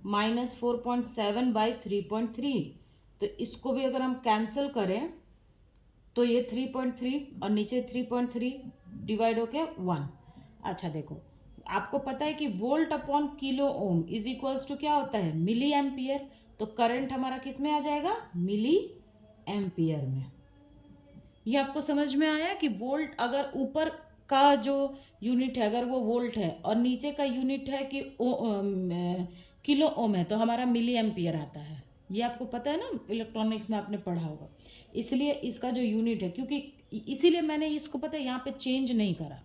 माइनस 4.7/3.3, तो इसको भी अगर हम कैंसिल करें तो ये 3.3 और नीचे 3.3 डिवाइड होके 1। अच्छा देखो, आपको पता है कि volt upon kilo ohm is equals to क्या होता है मिली एम्पियर, तो करंट हमारा किस में आ जाएगा मिली एम्पियर में। ये आपको समझ में आया कि वोल्ट अगर ऊपर का जो यूनिट है अगर वो वोल्ट है और नीचे का यूनिट है कि किलो ओम है, तो हमारा मिली एम्पियर आता है। ये आपको पता है ना, इलेक्ट्रॉनिक्स में आपने पढ़ा होगा। इसलिए इसका जो यूनिट है, क्योंकि इसीलिए मैंने इसको पता है यहाँ पे चेंज नहीं करा,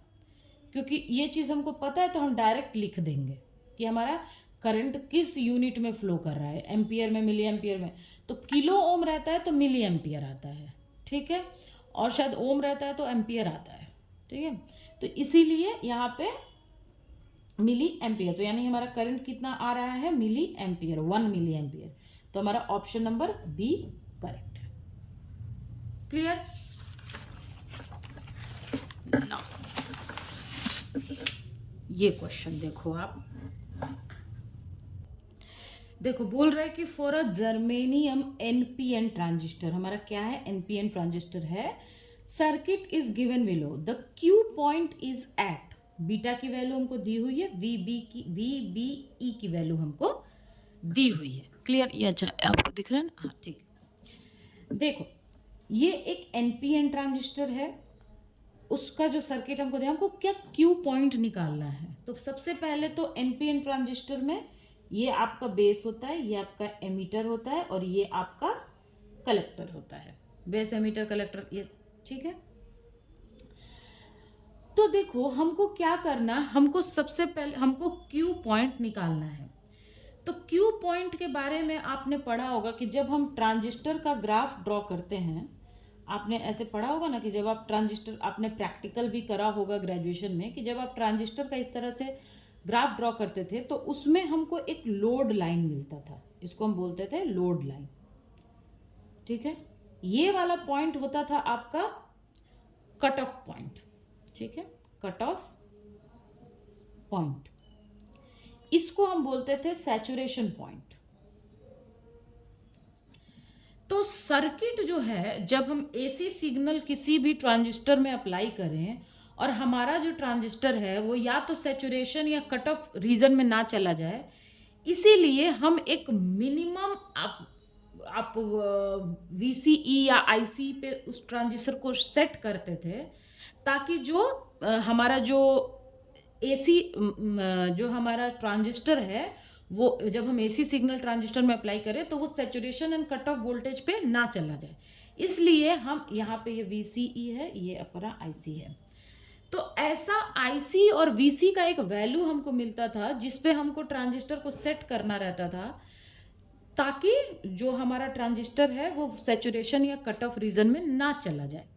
क्योंकि ये चीज़ हमको पता है तो हम डायरेक्ट लिख देंगे कि हमारा करंट किस यूनिट में फ्लो कर रहा है, एम्पियर में मिली एम्पियर में। तो किलो ओम रहता है तो मिली एम्पियर आता है। ठीक है, और शायद ओम रहता है तो एम्पियर आता है। ठीक है, तो इसीलिए यहाँ पे मिली एम्पियर, तो यानी हमारा करंट कितना आ रहा है मिली एम्पियर, 1 मिली एम्पियर। तो हमारा ऑप्शन नंबर बी करेक्ट है। क्लियर। नाउ ये क्वेश्चन देखो आप, देखो बोल रहा है कि for a germanium NPN transistor, हमारा क्या है एनपीएन ट्रांजिस्टर है, circuit is given below, the Q point is at, beta की वैल्यू हमको दी हुई है, वी बी ई की वैल्यू हमको दी हुई है। क्लियर। ये अच्छा आपको दिख रहा है ना, हाँ ठीक। देखो ये एक एनपीएन ट्रांजिस्टर है, उसका जो सर्किट हमको दिया, हमको क्या क्यू पॉइंट निकालना है। तो सबसे पहले तो एनपीएन ट्रांजिस्टर में ये आपका बेस होता है, ये आपका एमीटर होता है और ये आपका कलेक्टर होता है, बेस एमीटर कलेक्टर ये। ठीक है, तो देखो हमको क्या करना, हमको सबसे पहले हमको क्यू पॉइंट निकालना है। तो क्यू पॉइंट के बारे में आपने पढ़ा होगा कि जब हम ट्रांजिस्टर का ग्राफ ड्रॉ करते हैं, आपने ऐसे पढ़ा होगा ना कि जब आप ट्रांजिस्टर, आपने प्रैक्टिकल भी करा होगा ग्रेजुएशन में, कि जब आप ट्रांजिस्टर का इस तरह से ग्राफ ड्रॉ करते थे तो उसमें हमको एक लोड लाइन मिलता था, इसको हम बोलते थे लोड लाइन। ठीक है, ये वाला पॉइंट होता था आपका कट ऑफ पॉइंट। ठीक है, कट ऑफ पॉइंट, इसको हम बोलते थे सैचुरेशन पॉइंट। तो सर्किट जो है, जब हम एसी सिग्नल किसी भी ट्रांजिस्टर में अप्लाई करें और हमारा जो ट्रांजिस्टर है वो या तो सैचुरेशन या कट ऑफ रीजन में ना चला जाए, इसीलिए हम एक मिनिमम आप वीसीई या आईसी पे उस ट्रांजिस्टर को सेट करते थे, ताकि जो हमारा जो एसी जो हमारा ट्रांजिस्टर है वो जब हम एसी सिग्नल ट्रांजिस्टर में अप्लाई करें तो वो saturation and cut off voltage पे ना चला जाए। इसलिए हम यहाँ पे ये वीसीई है, ये अपना आईसी है। तो ऐसा आईसी और वीसी का एक वैल्यू हमको मिलता था जिसपे हमको ट्रांजिस्टर को सेट करना रहता था, ताकि जो हमारा ट्रांजिस्टर है वो सैचुरेशन या कट ऑफ रीजन में ना चला जाए।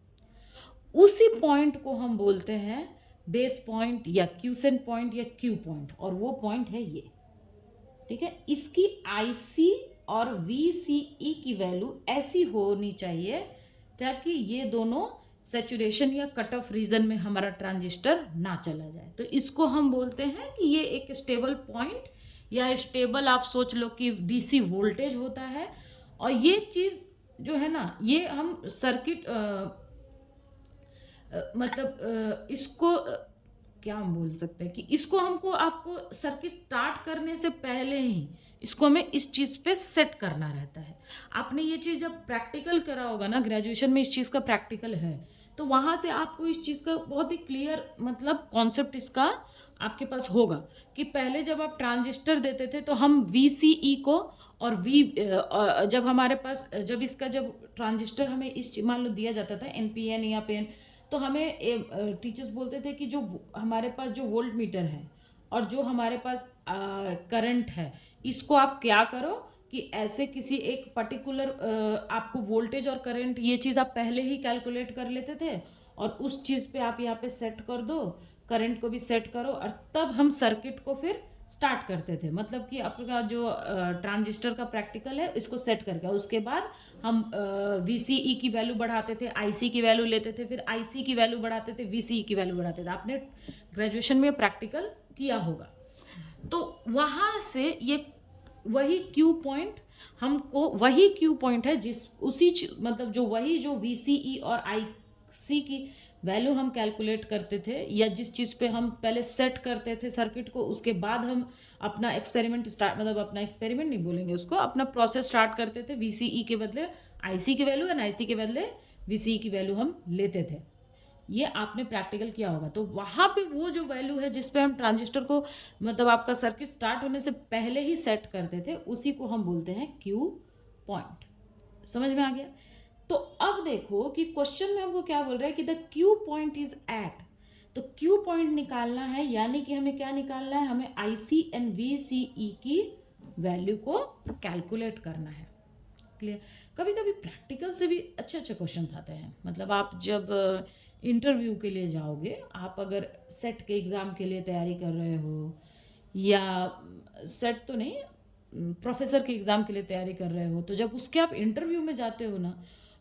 उसी पॉइंट को हम बोलते हैं बेस पॉइंट या क्यूसेंट पॉइंट या क्यू पॉइंट, और वो पॉइंट है ये। ठीक है, इसकी आईसी और वीसीई की वैल्यू ऐसी होनी चाहिए ताकि ये दोनों सैचुरेशन या कट ऑफ रीजन में हमारा ट्रांजिस्टर ना चला जाए। तो इसको हम बोलते हैं कि ये एक स्टेबल पॉइंट या स्टेबल, आप सोच लो कि डीसी वोल्टेज होता है। और ये चीज़ जो है ना, ये हम सर्किट इसको क्या हम बोल सकते हैं कि इसको हमको आपको सर्किट स्टार्ट करने से पहले ही इसको हमें इस चीज़ पे सेट करना रहता है। आपने ये चीज़ जब प्रैक्टिकल करा होगा ना, ग्रेजुएशन में इस चीज़ का प्रैक्टिकल है, तो वहाँ से आपको इस चीज़ का बहुत ही क्लियर कॉन्सेप्ट इसका आपके पास होगा कि पहले जब आप ट्रांजिस्टर देते थे तो हम वीसीई को और जब हमारे पास जब ट्रांजिस्टर हमें इस मान लो दिया जाता था एनपीएन या पेन, तो हमें टीचर्स बोलते थे कि जो हमारे पास जो वोल्ट मीटर है और जो हमारे पास करंट है, इसको आप क्या करो कि ऐसे किसी एक पर्टिकुलर आपको वोल्टेज और करंट ये चीज़ आप पहले ही कैलकुलेट कर लेते थे और उस चीज़ पे आप यहाँ पे सेट कर दो, करंट को भी सेट करो, और तब हम सर्किट को फिर स्टार्ट करते थे। मतलब कि आपका जो ट्रांजिस्टर का प्रैक्टिकल है इसको सेट करके उसके बाद हम वीसीई की वैल्यू बढ़ाते थे, आईसी की वैल्यू लेते थे, फिर आईसी की वैल्यू बढ़ाते थे, वीसीई की वैल्यू बढ़ाते थे। आपने ग्रेजुएशन में प्रैक्टिकल किया होगा। तो वहाँ से ये वही क्यू पॉइंट हमको, वही क्यू पॉइंट है जिस उसी जो वही जो वीसीई और आईसी की वैल्यू हम कैलकुलेट करते थे या जिस चीज़ पे हम पहले सेट करते थे सर्किट को, उसके बाद हम अपना एक्सपेरिमेंट स्टार्ट, अपना एक्सपेरिमेंट नहीं बोलेंगे उसको, अपना प्रोसेस स्टार्ट करते थे। वीसीई के बदले आईसी की वैल्यू एंड आईसी के बदले वीसीई की वैल्यू हम लेते थे। ये आपने प्रैक्टिकल किया होगा। तो वहाँ पे वो जो वैल्यू है जिस पे हम ट्रांजिस्टर को आपका सर्किट स्टार्ट होने से पहले ही सेट करते थे, उसी को हम बोलते हैं क्यू पॉइंट। समझ में आ गया? तो अब देखो कि क्वेश्चन में हमको क्या बोल रहा है कि the Q point is at, तो क्यू पॉइंट निकालना है, यानी कि हमें क्या निकालना है, हमें आईसी एंड वीसीई की वैल्यू को कैलकुलेट करना है। क्लियर? कभी कभी प्रैक्टिकल से भी अच्छे अच्छे क्वेश्चन आते हैं। आप जब इंटरव्यू के लिए जाओगे, आप अगर सेट के एग्ज़ाम के लिए तैयारी कर रहे हो या सेट तो नहीं प्रोफेसर के एग्ज़ाम के लिए तैयारी कर रहे हो, तो जब उसके आप इंटरव्यू में जाते हो ना,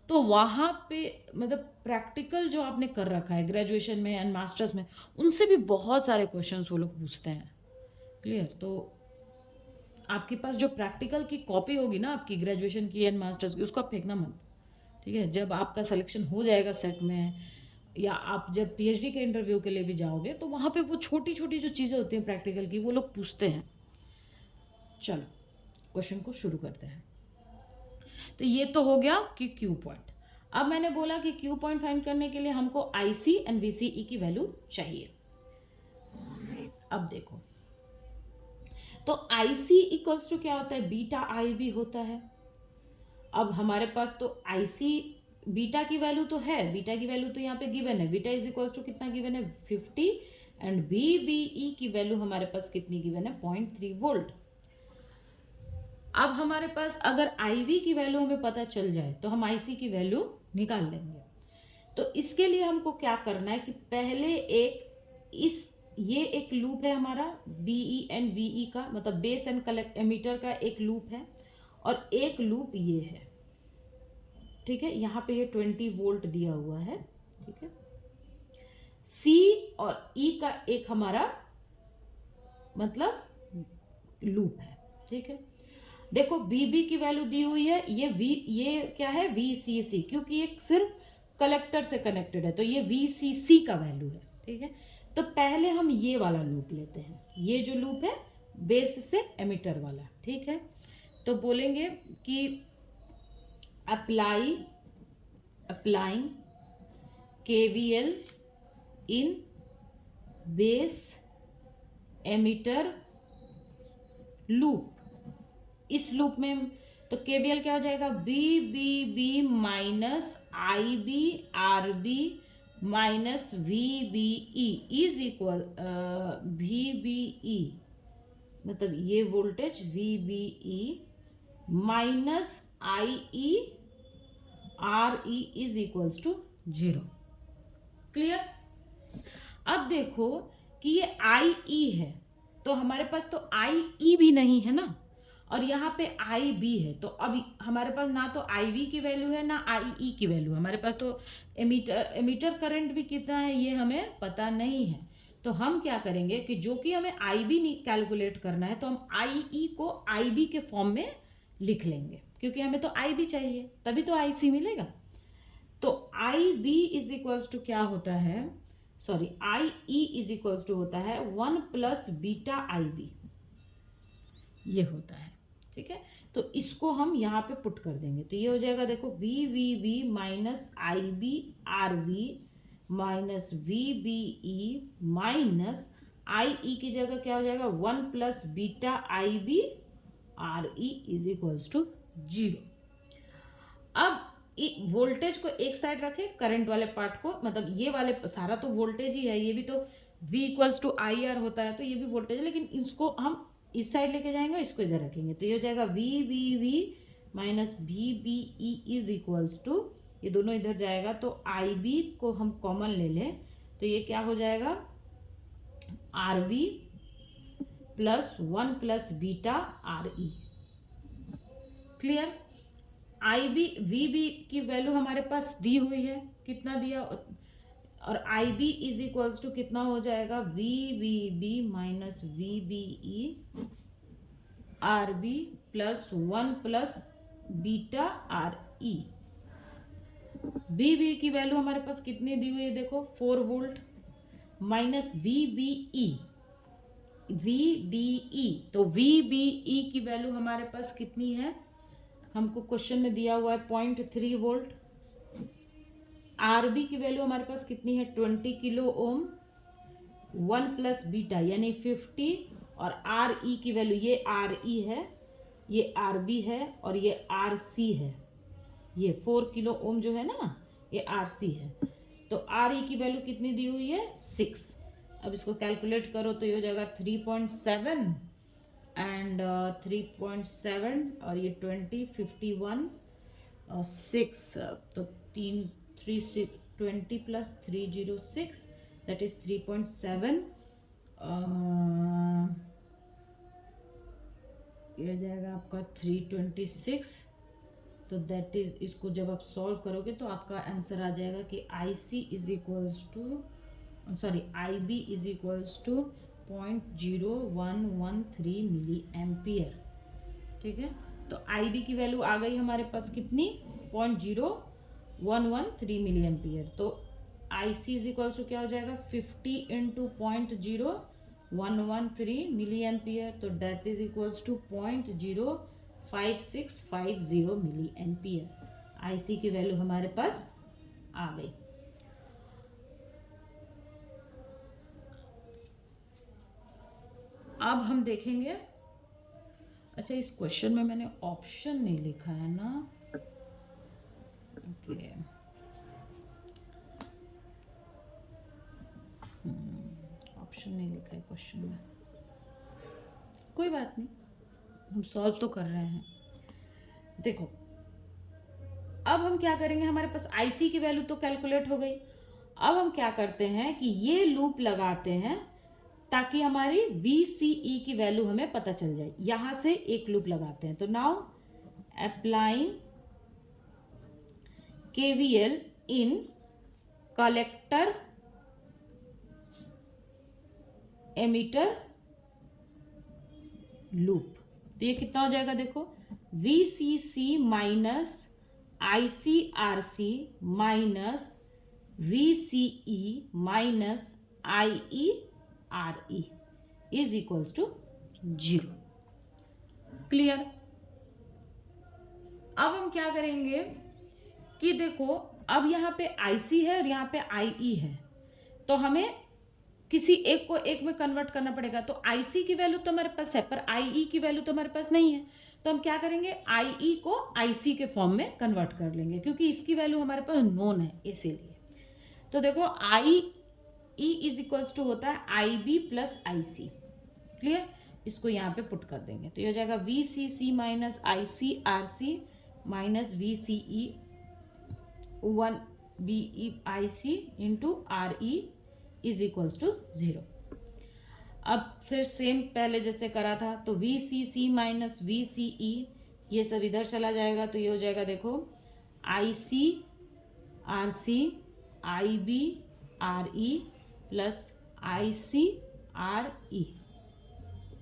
तो वहाँ पे प्रैक्टिकल जो आपने कर रखा है ग्रेजुएशन में एंड मास्टर्स में, उनसे भी बहुत सारे क्वेश्चंस वो लोग पूछते हैं। क्लियर? तो आपके पास जो प्रैक्टिकल की कॉपी होगी ना आपकी ग्रेजुएशन की एंड मास्टर्स की, उसको आप फेंकना मत। ठीक है? जब आपका सिलेक्शन हो जाएगा सेट में या आप जब पीएचडी के इंटरव्यू के लिए भी जाओगे, तो वहाँ पे वो छोटी छोटी जो चीज़ें होती हैं प्रैक्टिकल की, वो लोग पूछते हैं। चलो क्वेश्चन को शुरू करते हैं। तो ये तो हो गया कि क्यू पॉइंट। अब मैंने बोला कि क्यू पॉइंट फाइंड करने के लिए हमको आईसी एंड वीसीई की वैल्यू चाहिए। अब देखो, तो आईसी इक्वल्स टू क्या होता है, बीटा आई भी होता है। अब हमारे पास तो आईसी बीटा की वैल्यू तो है, बीटा की वैल्यू तो यहाँ पे गिवन है, बीटा इज इक्वल्स टू कितना गिवन है, 50, एंड बीबीई की वैल्यू हमारे पास कितनी गिवन है, 0.3 वोल्ट। अब हमारे पास अगर IV की वैल्यू हमें पता चल जाए तो हम IC की वैल्यू निकाल लेंगे। तो इसके लिए हमको क्या करना है कि पहले ये एक लूप है हमारा BE एंड VE का, बेस एंड कलेक्ट एमीटर का एक लूप है, और एक लूप ये है। ठीक है? यहाँ पे ये 20 वोल्ट दिया हुआ है। ठीक है? C और E का एक हमारा लूप है। ठीक है? देखो बीबी की वैल्यू दी हुई है, ये क्या है वीसीसी, क्योंकि ये सिर्फ कलेक्टर से कनेक्टेड है तो ये वीसीसी का वैल्यू है। ठीक है, तो पहले हम ये वाला लूप लेते हैं, ये जो लूप है बेस से एमिटर वाला। ठीक है, तो बोलेंगे कि applying KVL in base emitter loop. इस लूप में तो KVL क्या हो जाएगा, BBB minus IBRB minus VBE is equal VBE, मतलब ये voltage VBE minus IERE is equals to 0। Clear. अब देखो कि ये IE है तो हमारे पास तो IE भी नहीं है ना, और यहाँ पे IB है, तो अब हमारे पास ना तो IV की वैल्यू है ना IE की वैल्यू है, हमारे पास तो एमीटर करंट भी कितना है ये हमें पता नहीं है। तो हम क्या करेंगे कि जो कि हमें IB कैलकुलेट करना है तो हम IE को IB के फॉर्म में लिख लेंगे, क्योंकि हमें तो IB चाहिए तभी तो IC मिलेगा। तो IB इज इक्वल्स टू क्या होता है, sorry IE is equals to होता है 1 प्लस बीटा IB, ये होता है। ठीक है, तो इसको हम यहाँ पे पुट कर देंगे तो ये हो जाएगा, देखो VVB minus IBRB minus VBE minus IE की जगह क्या हो जाएगा 1 plus beta IBRE is equals to 0। अब वोल्टेज को एक साइड रखे, करंट वाले पार्ट को, मतलब ये वाले सारा तो वोल्टेज ही है, ये भी तो V इक्वल्स टू IR होता है तो ये भी वोल्टेज है, लेकिन इसको हम इस साइड लेके जाएंगे, इसको इधर रखेंगे तो ये हो जाएगा VVV minus VBE is equals to, ये दोनों इधर जाएगा तो IB को हम कॉमन ले लें तो ये क्या हो जाएगा RB plus 1 plus beta RE। Clear. VB की वैल्यू हमारे पास दी हुई है, कितना दिया, और IB इज इक्वल्स टू कितना हो जाएगा VBB minus VBE RB plus 1 plus beta RE। BB की वैल्यू हमारे पास कितनी दी हुई है, देखो 4 वोल्ट माइनस VBE, तो VBE की वैल्यू हमारे पास कितनी है, हमको क्वेश्चन में दिया हुआ है 0.3 वोल्ट। RB की वैल्यू हमारे पास कितनी है 20 किलो ओम, 1 प्लस बीटा यानी 50, और RE की वैल्यू, ये RE है, ये RB है और ये RC है, ये 4 किलो ओम जो है ना ये RC है। तो RE की वैल्यू कितनी दी हुई है 6। अब इसको कैलकुलेट करो तो ये हो जाएगा 3.7 एंड 3.7 और ये 20 51 6, तो 20 प्लस 306 दैट इज 3.7, ये हो जाएगा आपका 326, तो दैट इज, इसको जब आप सॉल्व करोगे तो आपका आंसर आ जाएगा कि IC is equals to, sorry IB is equals to 0.0113 milliampere. ठीक है, तो IB की वैल्यू आ गई हमारे पास कितनी 0.0113 मिली एम्पियर, तो IC इज इक्वल्स टू क्या हो जाएगा 50 इंटू 0.0113 मिली एम्पियर, तो that is equals to 0.05650 milliampere. IC की वैल्यू हमारे पास आ गई। अब हम देखेंगे, अच्छा इस क्वेश्चन में मैंने ऑप्शन नहीं लिखा है ना, ओके ऑप्शन नहीं लिखा है क्वेश्चन में, कोई बात नहीं, हम सॉल्व तो कर रहे हैं। देखो अब हम क्या करेंगे, हमारे पास IC की वैल्यू तो कैलकुलेट हो गई, अब हम क्या करते हैं कि ये लूप लगाते हैं ताकि हमारी VCE की वैल्यू हमें पता चल जाए। यहां से एक लूप लगाते हैं, तो now applying KVL in collector emitter loop. तो ये कितना हो जाएगा देखो, VCC minus ICRC minus VCE minus IERE is equals to 0। Clear. अब हम क्या करेंगे कि देखो, अब यहाँ पे IC है और यहाँ पे IE है, तो हमें किसी एक को एक में कन्वर्ट करना पड़ेगा। तो IC की वैल्यू तो हमारे पास है, पर IE की वैल्यू तो हमारे पास नहीं है। तो हम क्या करेंगे, IE को IC के फॉर्म में कन्वर्ट कर लेंगे, क्योंकि इसकी वैल्यू हमारे पास नोन है इसीलिए। तो देखो IE इज इक्वल्स टू होता है IB प्लस IC। क्लियर। इसको यहाँ पे पुट कर देंगे तो ये हो जाएगा VCC minus ICRC minus VCE 1BEIC into RE is equals to 0। अब फिर सेम पहले जैसे करा था, तो VCC माइनस VCE ये सब इधर चला जाएगा, तो ये हो जाएगा देखो ICRC IBRE प्लस ICRE।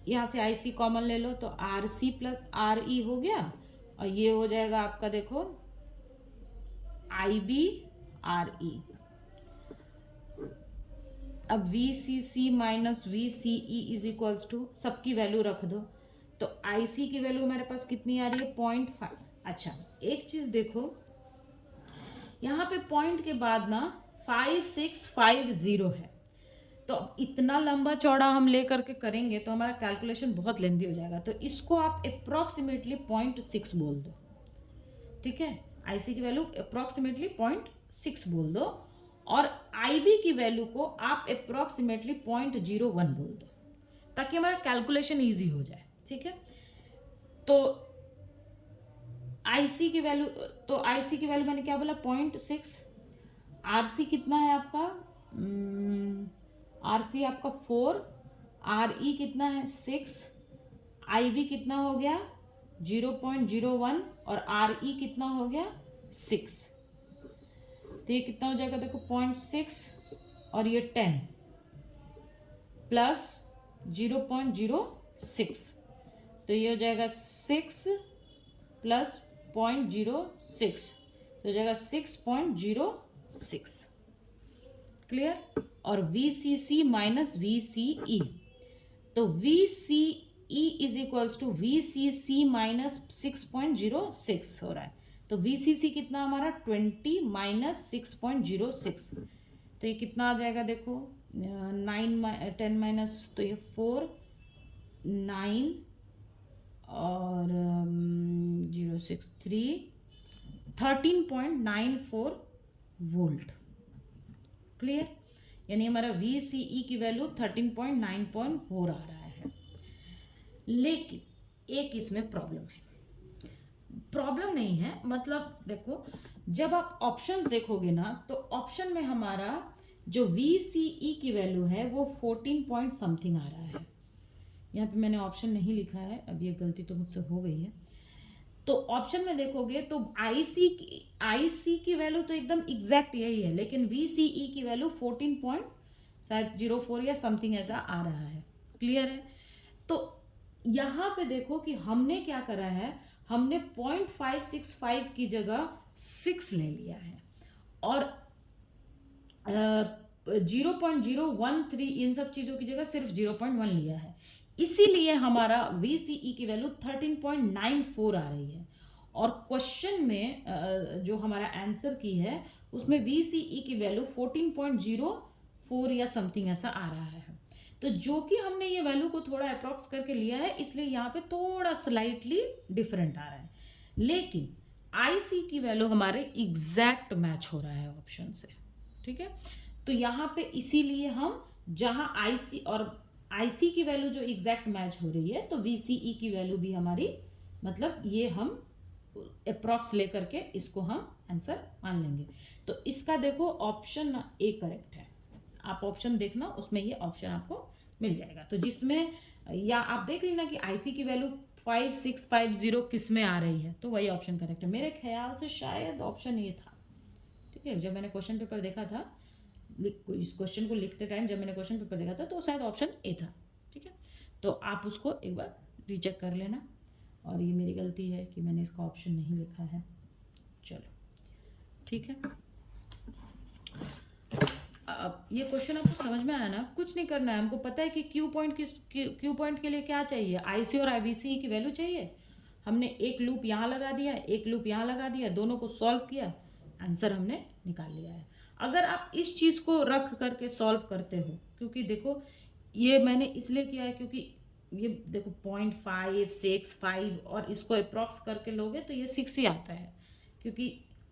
यहाँ से IC कॉमन ले लो तो RC प्लस RE हो गया, और ये हो जाएगा आपका देखो IBRE। अब VCC minus VCE is equals to, सबकी वैल्यू रख दो, तो IC की वैल्यू हमारे पास कितनी आ रही है 0.5। अच्छा एक चीज देखो, यहाँ पे पॉइंट के बाद ना 5650 है, तो अब इतना लंबा चौड़ा हम ले करके करेंगे तो हमारा कैलकुलेशन बहुत लेंदी हो जाएगा। तो इसको आप अप्रॉक्सीमेटली 0.6 बोल दो, ठीक है। IC की वैल्यू अप्रॉक्सीमेटली 0.6 बोल दो, और IB की वैल्यू को आप अप्रॉक्सीमेटली 0.01 बोल दो, ताकि हमारा कैलकुलेशन ईजी हो जाए, ठीक है। तो IC की वैल्यू, मैंने क्या बोला 0.6। RC कितना है आपका, RC आपका 4, RE कितना है 6, IB कितना हो गया 0.01 और RE कितना हो गया 6। तो ये कितना हो जाएगा देखो 0.6 और ये 10 प्लस 0.06, तो ये हो जाएगा 6 प्लस 0.06, तो हो जाएगा 6.06। क्लियर। और VCC माइनस VCE, तो VCE is equals to VCC minus 6.06 हो रहा है। तो VCC कितना हमारा 20 माइनस 6.06, तो ये कितना आ जाएगा देखो 10 माइनस, तो ये 4 9 और 0.6 3 13.94 वोल्ट। क्लियर। यानी हमारा VCE की वैल्यू 13.9.4 आ रहा है। लेकिन एक इसमें प्रॉब्लम है, प्रॉब्लम नहीं है मतलब देखो, जब आप ऑप्शंस देखोगे ना, तो ऑप्शन में हमारा जो VCE की वैल्यू है वो 14 पॉइंट समथिंग आ रहा है। यहाँ पे मैंने ऑप्शन नहीं लिखा है, अब ये गलती तो मुझसे हो गई है। तो ऑप्शन में देखोगे तो IC की वैल्यू तो एकदम एग्जैक्ट यही है, लेकिन VCE की वैल्यू 14.04 या समथिंग ऐसा आ रहा है। क्लियर है। तो यहाँ पे देखो कि हमने क्या करा है, हमने 0.565 की जगह 6 ले लिया है, और 0.013 इन सब चीज़ों की जगह सिर्फ 0.1 लिया है। इसीलिए हमारा VCE की वैल्यू 13.94 आ रही है, और क्वेश्चन में जो हमारा आंसर की है उसमें VCE की वैल्यू 14.04 या समथिंग ऐसा आ रहा है। तो जो कि हमने ये वैल्यू को थोड़ा अप्रॉक्स करके लिया है, इसलिए यहाँ पे थोड़ा स्लाइटली डिफरेंट आ रहा है, लेकिन IC की वैल्यू हमारे एग्जैक्ट मैच हो रहा है ऑप्शन से। ठीक है। तो यहाँ पे इसीलिए हम जहाँ IC की वैल्यू जो एग्जैक्ट मैच हो रही है, तो VCE की वैल्यू भी हमारी, मतलब ये हम अप्रॉक्स लेकर के इसको हम आंसर मान लेंगे। तो इसका देखो ऑप्शन A करेक्ट है, आप ऑप्शन देखना, उसमें ये ऑप्शन आपको मिल जाएगा। तो जिसमें, या आप देख लेना कि IC की वैल्यू 5650 किस में आ रही है, तो वही ऑप्शन करेक्ट है। मेरे ख्याल से शायद ऑप्शन A था। ठीक है। जब मैंने क्वेश्चन पेपर देखा था, इस क्वेश्चन को लिखते टाइम जब मैंने क्वेश्चन पेपर देखा था, तो शायद ऑप्शन A था। ठीक है। तो आप उसको एक बार रीचेक कर लेना। और ये मेरी गलती है कि मैंने इसका ऑप्शन नहीं लिखा है। चलो ठीक है, अब ये क्वेश्चन आपको समझ में आया ना? कुछ नहीं करना है, हमको पता है कि क्यू पॉइंट के लिए क्या चाहिए, आईसी और आईबीसी की वैल्यू चाहिए। हमने एक लूप यहाँ लगा दिया, एक लूप यहाँ लगा दिया, दोनों को सॉल्व किया, आंसर हमने निकाल लिया है। अगर आप इस चीज़ को रख करके सॉल्व करते हो, क्योंकि देखो ये मैंने इसलिए किया है क्योंकि ये देखो 0.5 6 5 और इसको अप्रॉक्स करके लोगे तो ये 6 ही आता है, क्योंकि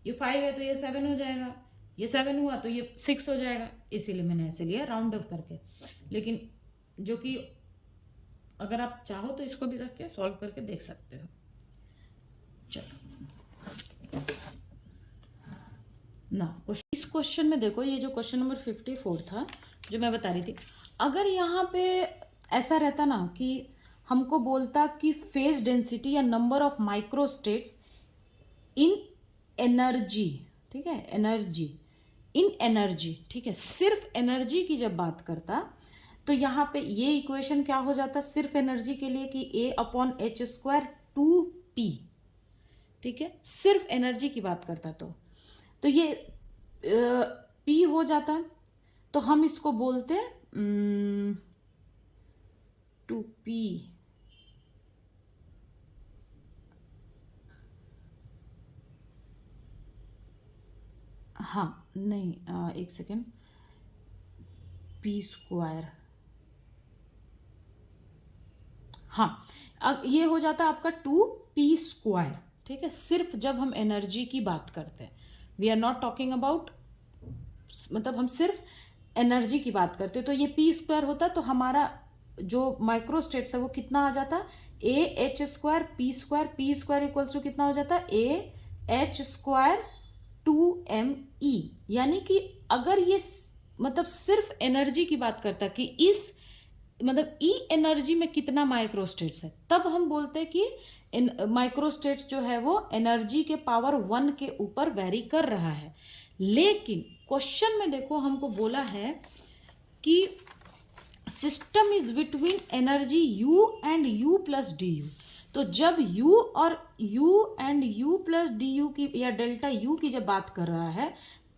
ये 5 है तो ये 7 हो जाएगा, ये 7 हुआ तो ये 6 हो जाएगा, इसीलिए मैंने ऐसे लिया राउंड ऑफ करके। लेकिन जो कि अगर आप चाहो तो इसको भी रख के सॉल्व करके देख सकते हो। चलो ना, इस क्वेश्चन में देखो, ये जो क्वेश्चन नंबर 54 था जो मैं बता रही थी, अगर यहाँ पे ऐसा रहता ना कि हमको बोलता कि फेज डेंसिटी या number of microstates in energy, ठीक है, एनर्जी इन एनर्जी, ठीक है, सिर्फ एनर्जी की जब बात करता तो यहाँ पे ये इक्वेशन क्या हो जाता सिर्फ एनर्जी के लिए कि A/H² 2P, ठीक है, सिर्फ एनर्जी की बात करता तो ये P हो जाता, तो हम इसको बोलते 2P, हाँ नहीं, एक सेकेंड, P², हाँ ये हो जाता आपका 2P², ठीक है, सिर्फ जब हम एनर्जी की बात करते हैं, we are not talking about, मतलब हम सिर्फ एनर्जी की बात करते हैं, तो ये P² होता तो हमारा जो माइक्रोस्टेट्स है वो कितना आ जाता, AH² P² इक्वल्स टू कितना हो जाता, AH² 2ME, यानी कि अगर ये मतलब सिर्फ एनर्जी की बात करता कि इस मतलब ई एनर्जी में कितना माइक्रोस्टेट्स है, तब हम बोलते हैं कि माइक्रोस्टेट्स जो है वो एनर्जी के पावर 1 के ऊपर वेरी कर रहा है। लेकिन क्वेश्चन में देखो हमको बोला है कि system is between energy U and U plus D you, तो जब U और U and U plus D you की या डेल्टा U की जब बात कर रहा है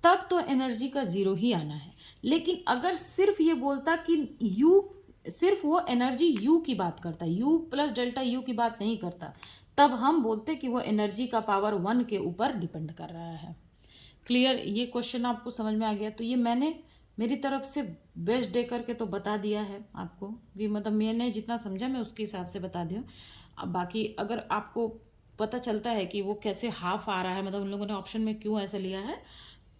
तब तो एनर्जी का जीरो ही आना है। लेकिन अगर सिर्फ ये बोलता कि U, सिर्फ वो एनर्जी U की बात करता है, U प्लस डेल्टा U की बात नहीं करता, तब हम बोलते कि वो एनर्जी का पावर 1 के ऊपर डिपेंड कर रहा है। क्लियर? ये क्वेश्चन आपको समझ में आ गया? तो ये मैंने मेरी तरफ से बेस्ट दे करके तो बता दिया है आपको, कि मतलब मैंने जितना समझा मैं उसके हिसाब से बता दिया। अब बाकी अगर आपको पता चलता है कि वो कैसे हाफ आ रहा है, मतलब उन लोगों ने ऑप्शन में क्यों ऐसा लिया है,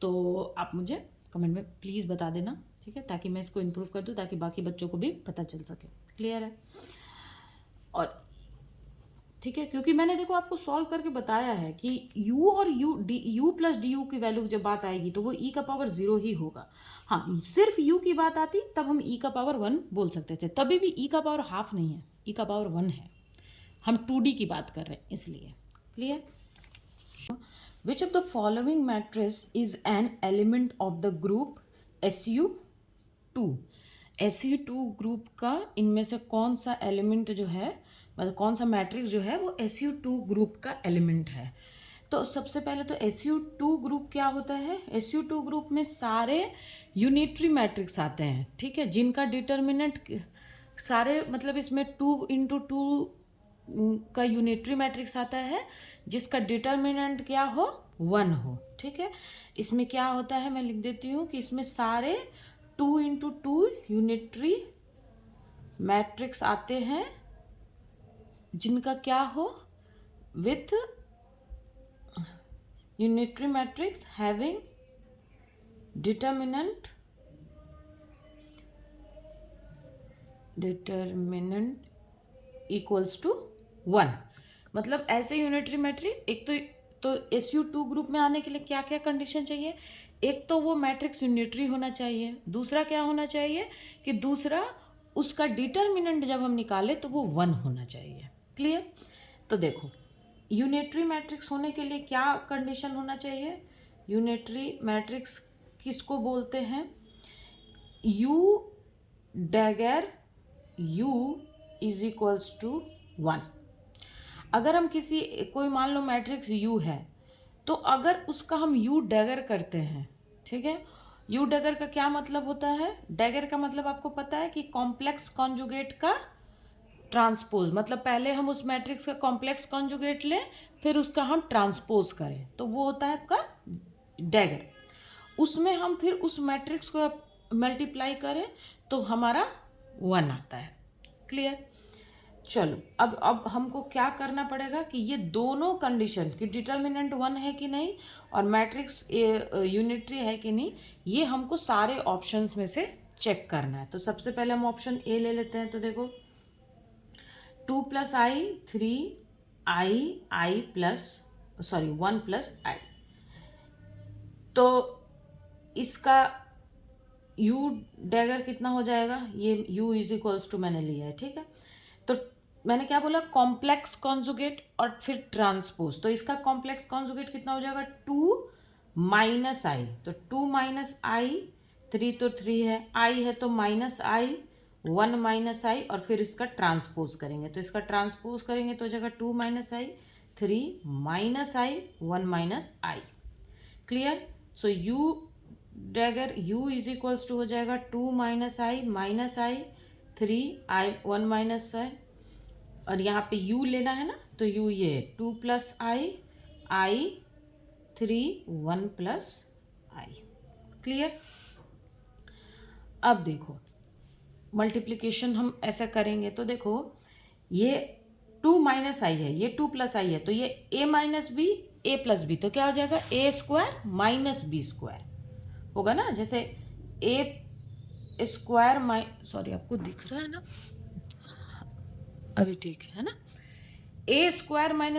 तो आप मुझे कमेंट में प्लीज़ बता देना, ठीक है, ताकि मैं इसको इम्प्रूव कर दूँ, ताकि बाकी बच्चों को भी पता चल सके। क्लियर है? और ठीक है, क्योंकि मैंने देखो आपको सॉल्व करके बताया है कि U और U प्लस डी यू की वैल्यू जब बात आएगी तो वो E का पावर 0 ही होगा। हाँ, सिर्फ U की बात आती तब हम E का पावर 1 बोल सकते थे, तभी भी E का पावर हाफ नहीं है, E का पावर 1 है, हम 2D की बात कर रहे हैं इसलिए। Clear? Which of the following matrix is an element of the group SU2? SU2 group का इनमें से कौन सा एलिमेंट जो है, मतलब कौन सा मैट्रिक्स जो है वो SU2 ग्रुप का एलिमेंट है? तो सबसे पहले तो SU2 ग्रुप क्या होता है? SU2 ग्रुप में सारे यूनिटरी मैट्रिक्स आते हैं, ठीक है, जिनका डिटर्मिनेंट सारे, मतलब इसमें 2 × 2 का यूनिटरी मैट्रिक्स आता है जिसका डिटर्मिनेंट क्या हो, 1 हो, ठीक है। इसमें क्या होता है मैं लिख देती हूँ कि इसमें सारे 2 × 2 यूनिटरी मैट्रिक्स आते हैं जिनका क्या हो, with unitary matrix having determinant equals to 1। मतलब ऐसे यूनिटरी मैट्रिक्स, एक तो SU2 ग्रुप में आने के लिए क्या क्या कंडीशन चाहिए? एक तो वो मैट्रिक्स यूनिटरी होना चाहिए, दूसरा क्या होना चाहिए कि दूसरा उसका डिटर्मिनेंट जब हम निकाले तो वो 1 होना चाहिए। क्लियर? तो देखो यूनिटरी मैट्रिक्स होने के लिए क्या कंडीशन होना चाहिए? यूनिटरी मैट्रिक्स किसको बोलते हैं? U dagger U is equals to 1। अगर हम किसी कोई मान लो मैट्रिक्स यू है, तो अगर उसका हम यू डैगर करते हैं, ठीक है, यू डैगर का क्या मतलब होता है? डैगर का मतलब आपको पता है कि कॉम्प्लेक्स कॉन्जुगेट का ट्रांसपोज, मतलब पहले हम उस मैट्रिक्स का कॉम्प्लेक्स कॉन्जुगेट लें, फिर उसका हम ट्रांसपोज करें, तो वो होता है आपका डैगर। उसमें हम फिर उस मैट्रिक्स को मल्टीप्लाई करें तो हमारा 1 आता है। क्लियर? चलो, अब हमको क्या करना पड़ेगा कि ये दोनों कंडीशन कि डिटर्मिनेंट 1 है कि नहीं और मैट्रिक्स यूनिटरी है कि नहीं, ये हमको सारे ऑप्शंस में से चेक करना है। तो सबसे पहले हम ऑप्शन ए ले लेते हैं। तो देखो 2 + i 3 i प्लस 1 + i, तो इसका u डैगर कितना हो जाएगा? ये u इज इक्वल्स टू मैंने लिया है, ठीक है। तो मैंने क्या बोला? कॉम्प्लेक्स कॉन्जुगेट और फिर ट्रांसपोज। तो इसका कॉम्प्लेक्स कॉन्जुगेट कितना हो जाएगा? 2 - i, तो 2 - i, 3 तो 3 है, i है तो -i, 1 - i, और फिर इसका ट्रांसपोज करेंगे। तो इसका ट्रांसपोज करेंगे तो हो जाएगा 2 - i, 3 - i, 1 - i। Clear? So u dagger u is equals to हो जाएगा 2 - i, -i, 3 i, 1 - i, और यहाँ पे u लेना है ना, तो u ये 2 + i, 3, 1 + i। क्लियर? अब देखो मल्टीप्लिकेशन हम ऐसा करेंगे, तो देखो ये 2 - i है, ये 2 + i है, तो ये a - b, a + b, तो क्या हो जाएगा? a² - b² होगा ना। जैसे a² सॉरी, आपको दिख रहा है ना? अभी ठीक है ना? a²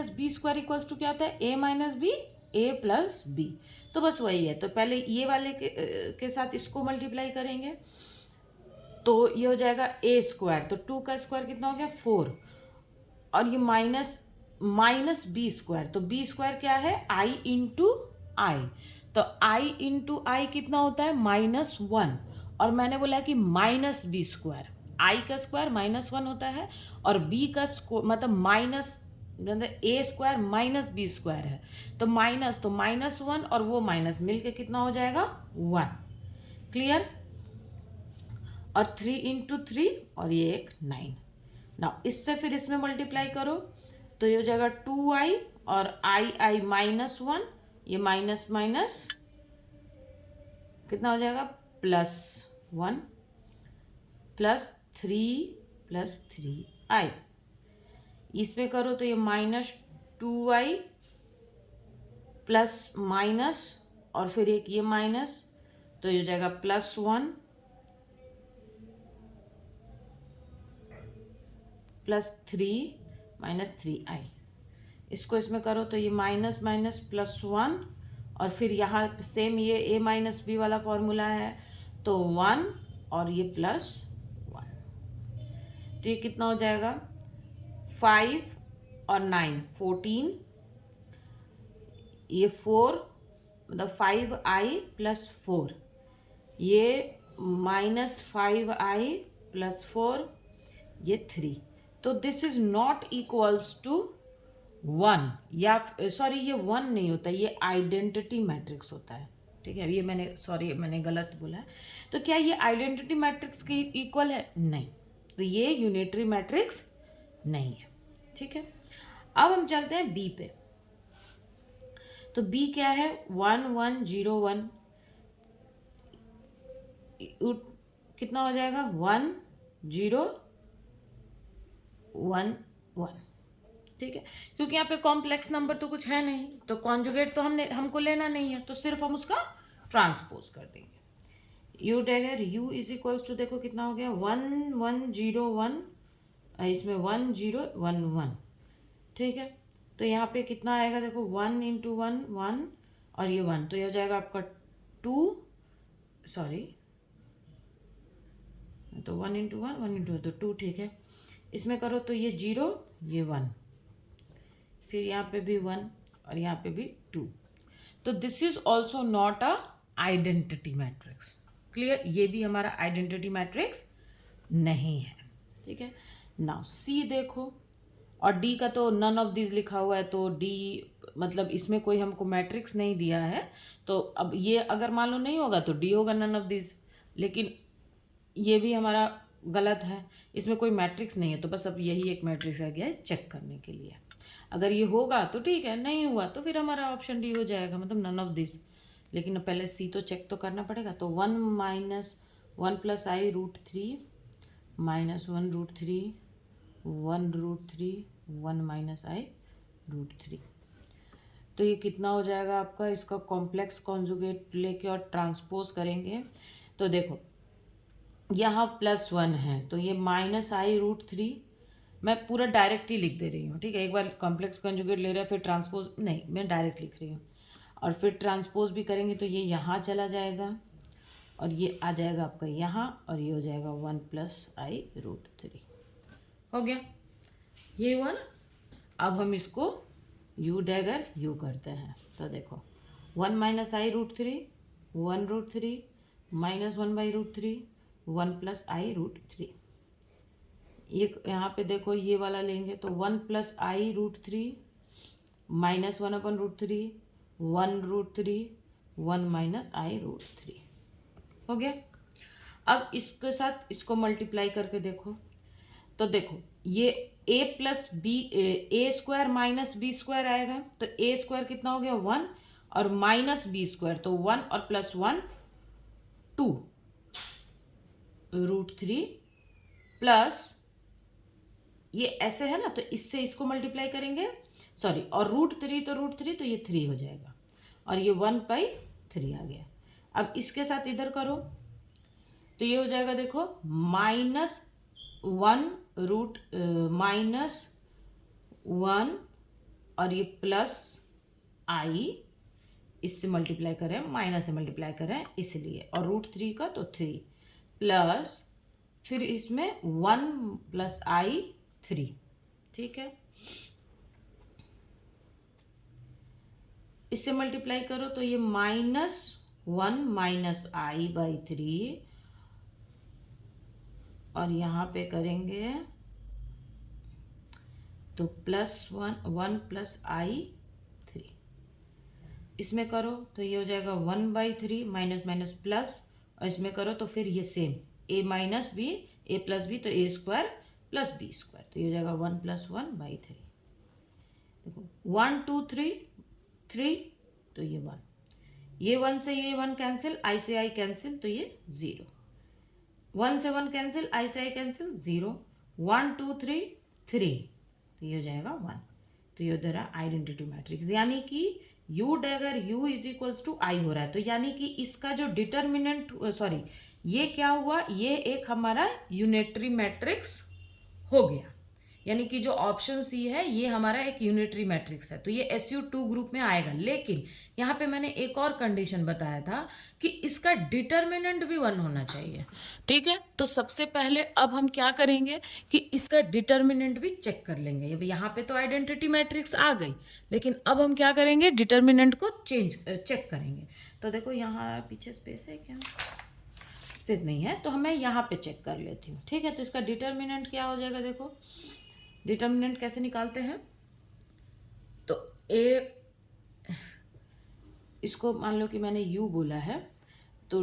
- b² इक्वल्स टू क्या होता है? a - b, a + b। तो बस वही है। तो पहले ये वाले के साथ इसको मल्टीप्लाई करेंगे, तो ये हो जाएगा a², तो 2 का स्क्वायर कितना हो गया? 4, और ये माइनस b², तो b² क्या है? i × i, तो i × i कितना होता है? -1, और मैंने बोला कि -b², i का स्क्वायर -1 होता है, और b का मतलब a² - b² है, तो -1 और वो माइनस मिलके कितना हो जाएगा? 1। क्लियर? और 3 × 3, और ये एक 9। ना इससे फिर इसमें मल्टीप्लाई करो, तो ये हो जाएगा 2i, और i -1, ये माइनस माइनस कितना हो जाएगा? +1, +3 + 3i। इसमें करो तो ये -2i प्लस माइनस, और फिर एक ये माइनस, तो ये हो जाएगा +1 +3 - 3i। इसको इसमें करो तो ये माइनस माइनस +1, और फिर यहाँ सेम ये a - b वाला फॉर्मूला है, तो 1 और ये +1, तो ये कितना हो जाएगा? 5 और 9 14, ये 4 मतलब 5i + 4, ये -5i + 4, ये 3। तो this is not equals to 1, या सॉरी ये 1 नहीं होता, ये आइडेंटिटी मैट्रिक्स होता है। ठीक है, ये मैंने गलत बोला है। तो क्या ये आइडेंटिटी मैट्रिक्स के इक्वल है? नहीं, तो ये यूनिटरी मैट्रिक्स नहीं है। ठीक है, अब हम चलते हैं बी पे। तो बी क्या है? 1 1 0 1, कितना हो जाएगा? 1 0 1 1। ठीक है, क्योंकि यहाँ पे कॉम्प्लेक्स नंबर तो कुछ है नहीं, तो कॉन्जुगेट तो हमको लेना नहीं है, तो सिर्फ हम उसका ट्रांसपोज कर देंगे। U dagger u is equals to, देखो कितना हो गया? 1 1 0 1, इसमें 1 0 1 1। ठीक है, तो यहाँ पे कितना आएगा? देखो 1 × 1 1, और ये 1, तो ये हो जाएगा आपका 2, सॉरी, तो 1 × 1 1 × 2, तो 2। ठीक है, इसमें करो तो ये 0 ये 1, फिर यहाँ पे भी 1 और यहाँ पे भी 2, तो this is also not a identity matrix. Clear? ये भी हमारा आइडेंटिटी मैट्रिक्स नहीं है। ठीक है, नाउ सी देखो, और डी का तो नन ऑफ दिस लिखा हुआ है, तो डी मतलब इसमें कोई हमको मैट्रिक्स नहीं दिया है, तो अब ये अगर मान लो नहीं होगा तो डी होगा नन ऑफ दिस, लेकिन ये भी हमारा गलत है, इसमें कोई मैट्रिक्स नहीं है, तो बस अब यही एक मैट्रिक्स आ गया है चेक करने के लिए। अगर ये होगा तो ठीक है, नहीं हुआ तो फिर हमारा ऑप्शन डी हो जाएगा, मतलब नन ऑफ दिस। लेकिन पहले सी तो चेक तो करना पड़ेगा। तो 1 - 1 + i√3 -1√3 1√3 1 - i√3। तो ये कितना हो जाएगा आपका, इसका कॉम्प्लेक्स कॉन्जुगेट लेके और ट्रांसपोज करेंगे तो देखो यहाँ +1 है, तो ये -i√3, मैं पूरा डायरेक्ट ही लिख दे रही हूँ, ठीक है। एक बार कॉम्प्लेक्स कॉन्जुगेट ले रहा है फिर ट्रांसपोज नहीं, मैं डायरेक्ट लिख रही हूँ। और फिर ट्रांसपोज भी करेंगे तो ये यहाँ चला जाएगा और ये आ जाएगा आपका यहाँ, और ये हो जाएगा 1 + i√3। हो गया, ये हुआ ना। अब हम इसको u डैगर u करते हैं, तो देखो 1 - i√3 1√3 -1/√3 1 + i√3। ये यहाँ पे देखो ये वाला लेंगे तो 1 + i√3 -1/√3 1√3 1 - i√3 हो गया। अब इसके साथ इसको मल्टीप्लाई करके देखो, तो देखो ये a + b a² - b² आएगा, तो a² कितना हो गया 1 और -b², तो 1 और +1 2 √3 प्लस ये ऐसे है ना, तो इससे इसको मल्टीप्लाई करेंगे, सॉरी, और √3 तो √3 तो ये 3 हो जाएगा, और ये 1/3 आ गया। अब इसके साथ इधर करो तो ये हो जाएगा देखो -1 और ये +i, इससे मल्टीप्लाई करें माइनस से मल्टीप्लाई करें इसलिए, और √3 का तो 3 प्लस फिर इसमें 1 + i3, ठीक है। इससे मल्टीप्लाई करो तो ये -1 - i/3, और यहाँ पे करेंगे तो +1 + i3, इसमें करो तो ये हो जाएगा 1/3 माइनस प्लस, और इसमें करो तो फिर ये same a - b a + b तो a² + b², तो ये हो जाएगा 1 + 1/3। देखो 1 2 3 3, तो ये 1, ये 1 से ये 1 कैंसिल, i से i कैंसिल, तो ये 0, 1 से 1 कैंसिल, i से i कैंसिल, 0 1 2 3 3, तो ये हो जाएगा 1। तो ये उधर आइडेंटिटी मैट्रिक्स, यानी कि u डैगर u = i हो रहा है, तो यानी कि इसका जो डिटर्मिनेंट, सॉरी, ये क्या हुआ, ये एक हमारा यूनिटरी मैट्रिक्स हो गया, यानी कि जो ऑप्शन सी है ये हमारा एक यूनिटरी मैट्रिक्स है, तो ये SU2 ग्रुप में आएगा। लेकिन यहाँ पे मैंने एक और कंडीशन बताया था कि इसका डिटर्मिनेंट भी 1 होना चाहिए, ठीक है। तो सबसे पहले अब हम क्या करेंगे कि इसका डिटर्मिनेंट भी चेक कर लेंगे। अब यहाँ पे तो आइडेंटिटी मैट्रिक्स आ गई, लेकिन अब हम क्या करेंगे, डिटर्मिनेंट को चेक करेंगे। तो देखो यहाँ पीछे स्पेस है क्या, स्पेस नहीं है, तो मैं यहाँ पे चेक कर लेती हूँ, ठीक है। तो इसका डिटर्मिनेंट क्या हो जाएगा, देखो डिटर्मिनेंट कैसे निकालते हैं, तो इसको मान लो कि मैंने u बोला है, तो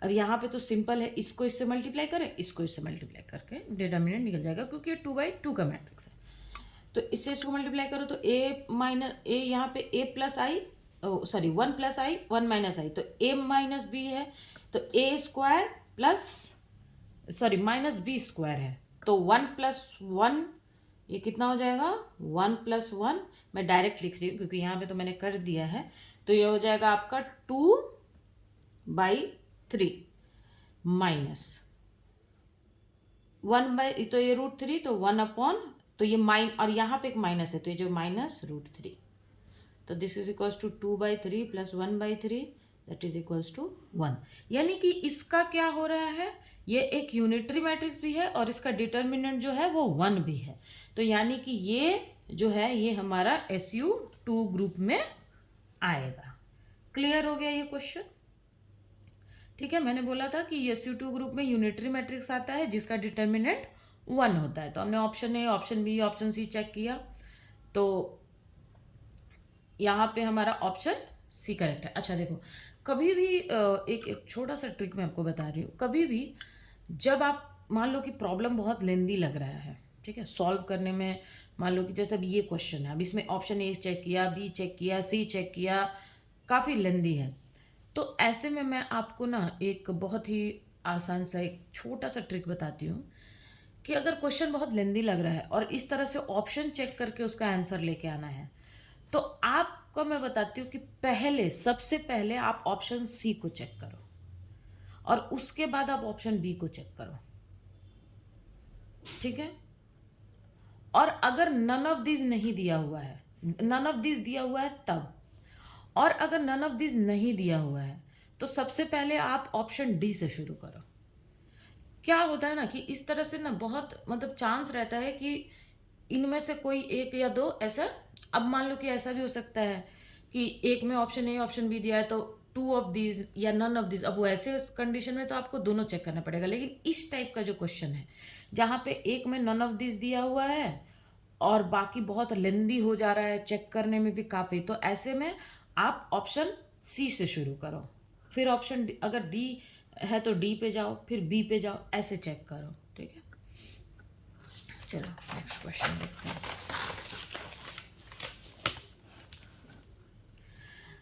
अब यहाँ पे तो सिंपल है, इसको इससे मल्टीप्लाई करें, इसको इससे मल्टीप्लाई करके डिटर्मिनेंट निकल जाएगा, क्योंकि ये 2/2 का मैट्रिक्स है। तो इससे इसको मल्टीप्लाई करो तो a यहाँ पे a + i, sorry 1 + i 1 - i, तो a - b है, तो a² प्लस, सॉरी -b² है, तो 1 + 1, ये कितना हो जाएगा 1 + 1, मैं डायरेक्ट लिख रही हूँ क्योंकि यहाँ पे तो मैंने कर दिया है, तो ये हो जाएगा आपका 2/3 माइनस 1/, तो ये √3, तो 1/, तो ये और यहाँ पे एक माइनस है, तो ये जो -√3, तो this is equals to 2/3 + 1/3, that is equals to 1। यानी कि इसका क्या हो रहा है, ये एक यूनिटरी मैट्रिक्स भी है और इसका डिटर्मिनेंट जो है वो 1 भी है, तो यानी कि ये जो है ये हमारा SU2 ग्रुप में आएगा। क्लियर हो गया ये क्वेश्चन, ठीक है। मैंने बोला था कि SU2 ग्रुप में यूनिटरी मैट्रिक्स आता है जिसका डिटर्मिनेंट 1 होता है। तो हमने option A, option B, option C check किया, तो यहाँ पे हमारा ऑप्शन सी करेक्ट है। अच्छा देखो, कभी भी एक छोटा सा ट्रिक मैं आपको बता रही हूँ। कभी भी जब आप मान लो कि प्रॉब्लम बहुत लेंदी लग रहा है, ठीक है, सॉल्व करने में, मान लो कि जैसे अभी ये क्वेश्चन है, अब इसमें ऑप्शन ए चेक किया, बी चेक किया, सी चेक किया, काफ़ी लेंदी है, तो ऐसे में मैं आपको ना एक बहुत ही आसान सा एक छोटा सा ट्रिक बताती हूँ कि अगर क्वेश्चन बहुत लेंदी लग रहा है और इस तरह से ऑप्शन चेक करके उसका आंसर लेके आना है, तो आपको मैं बताती हूँ कि पहले, सबसे पहले आप ऑप्शन सी को चेक करो और उसके बाद आप ऑप्शन बी को चेक करो, ठीक है। और अगर नन ऑफ दिस नहीं दिया हुआ है, नन ऑफ दिस दिया हुआ है तब, और अगर नन ऑफ दिस नहीं दिया हुआ है तो सबसे पहले आप ऑप्शन डी से शुरू करो। क्या होता है ना कि इस तरह से ना बहुत मतलब चांस रहता है कि इनमें से कोई एक या दो ऐसा, अब मान लो कि ऐसा भी हो सकता है कि एक में ऑप्शन ए ऑप्शन बी दिया है तो टू ऑफ दीज या नन ऑफ दीज, अब वो ऐसे कंडीशन में तो आपको दोनों चेक करना पड़ेगा। लेकिन इस टाइप का जो क्वेश्चन है जहाँ पे एक में नन ऑफ दीज दिया हुआ है और बाकी बहुत लेंदी हो जा रहा है, चेक करने में भी काफ़ी, तो ऐसे में आप ऑप्शन सी से शुरू करो, फिर ऑप्शन अगर डी है तो डी पे जाओ, फिर बी पे जाओ, ऐसे चेक करो, ठीक है। चलो नेक्स्ट क्वेश्चन देखते हैं।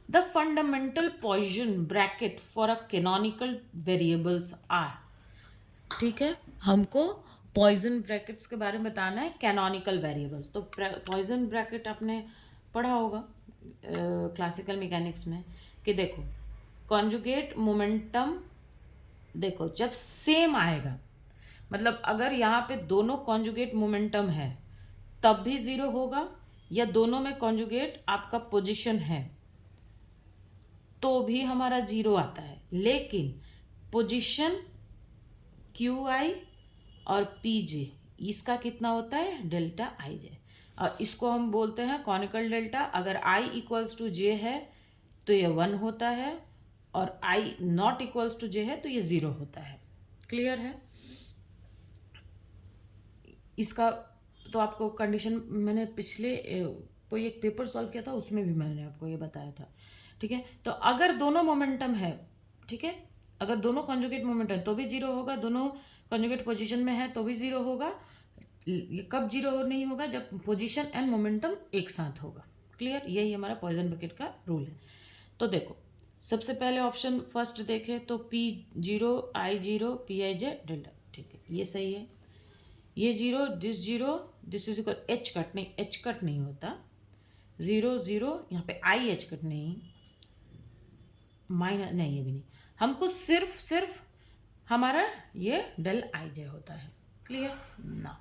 The fundamental Poisson bracket for a canonical variables are, ठीक है, हमको पॉइजन ब्रैकेट्स के बारे में बताना है, कैनोनिकल वेरिएबल्स। तो पॉइजन ब्रैकेट आपने पढ़ा होगा क्लासिकल मैकेनिक्स में कि देखो कॉन्जुगेट मोमेंटम, देखो जब सेम आएगा, मतलब अगर यहाँ पे दोनों कॉन्जुगेट मोमेंटम है तब भी ज़ीरो होगा, या दोनों में कॉन्जुगेट आपका पोजीशन है तो भी हमारा जीरो आता है। लेकिन पोजीशन क्यू आई और पी जे, इसका कितना होता है, डेल्टा आई जे, और इसको हम बोलते हैं कॉनिकल डेल्टा। अगर आई इक्वल्स टू जे है तो ये 1 होता है, और आई नॉट इक्वल्स टू जे है तो ये 0 होता है। क्लियर है इसका? तो आपको कंडीशन मैंने पिछले कोई एक पेपर सॉल्व किया था उसमें भी मैंने आपको ये बताया था, ठीक है। तो अगर दोनों मोमेंटम है, ठीक है, अगर दोनों कॉन्जुगेट मोमेंटम तो भी 0 होगा, दोनों कॉन्जुगेट पोजीशन में है तो भी 0 होगा। ये कब 0 नहीं होगा, जब पोजीशन एंड मोमेंटम एक साथ होगा। क्लियर, यही हमारा पॉइजन बकेट का रूल है। तो देखो सबसे पहले ऑप्शन फर्स्ट देखें तो P 0 I 0 P I J delta, ठीक है, ये सही है। ये 0 this is equal H cut, नहीं एच कट नहीं होता, 0 0, यहाँ पे आई एच कट नहीं, माइनस नहीं, ये भी नहीं, हमको सिर्फ हमारा ये डेल आई जे होता है। क्लियर ना?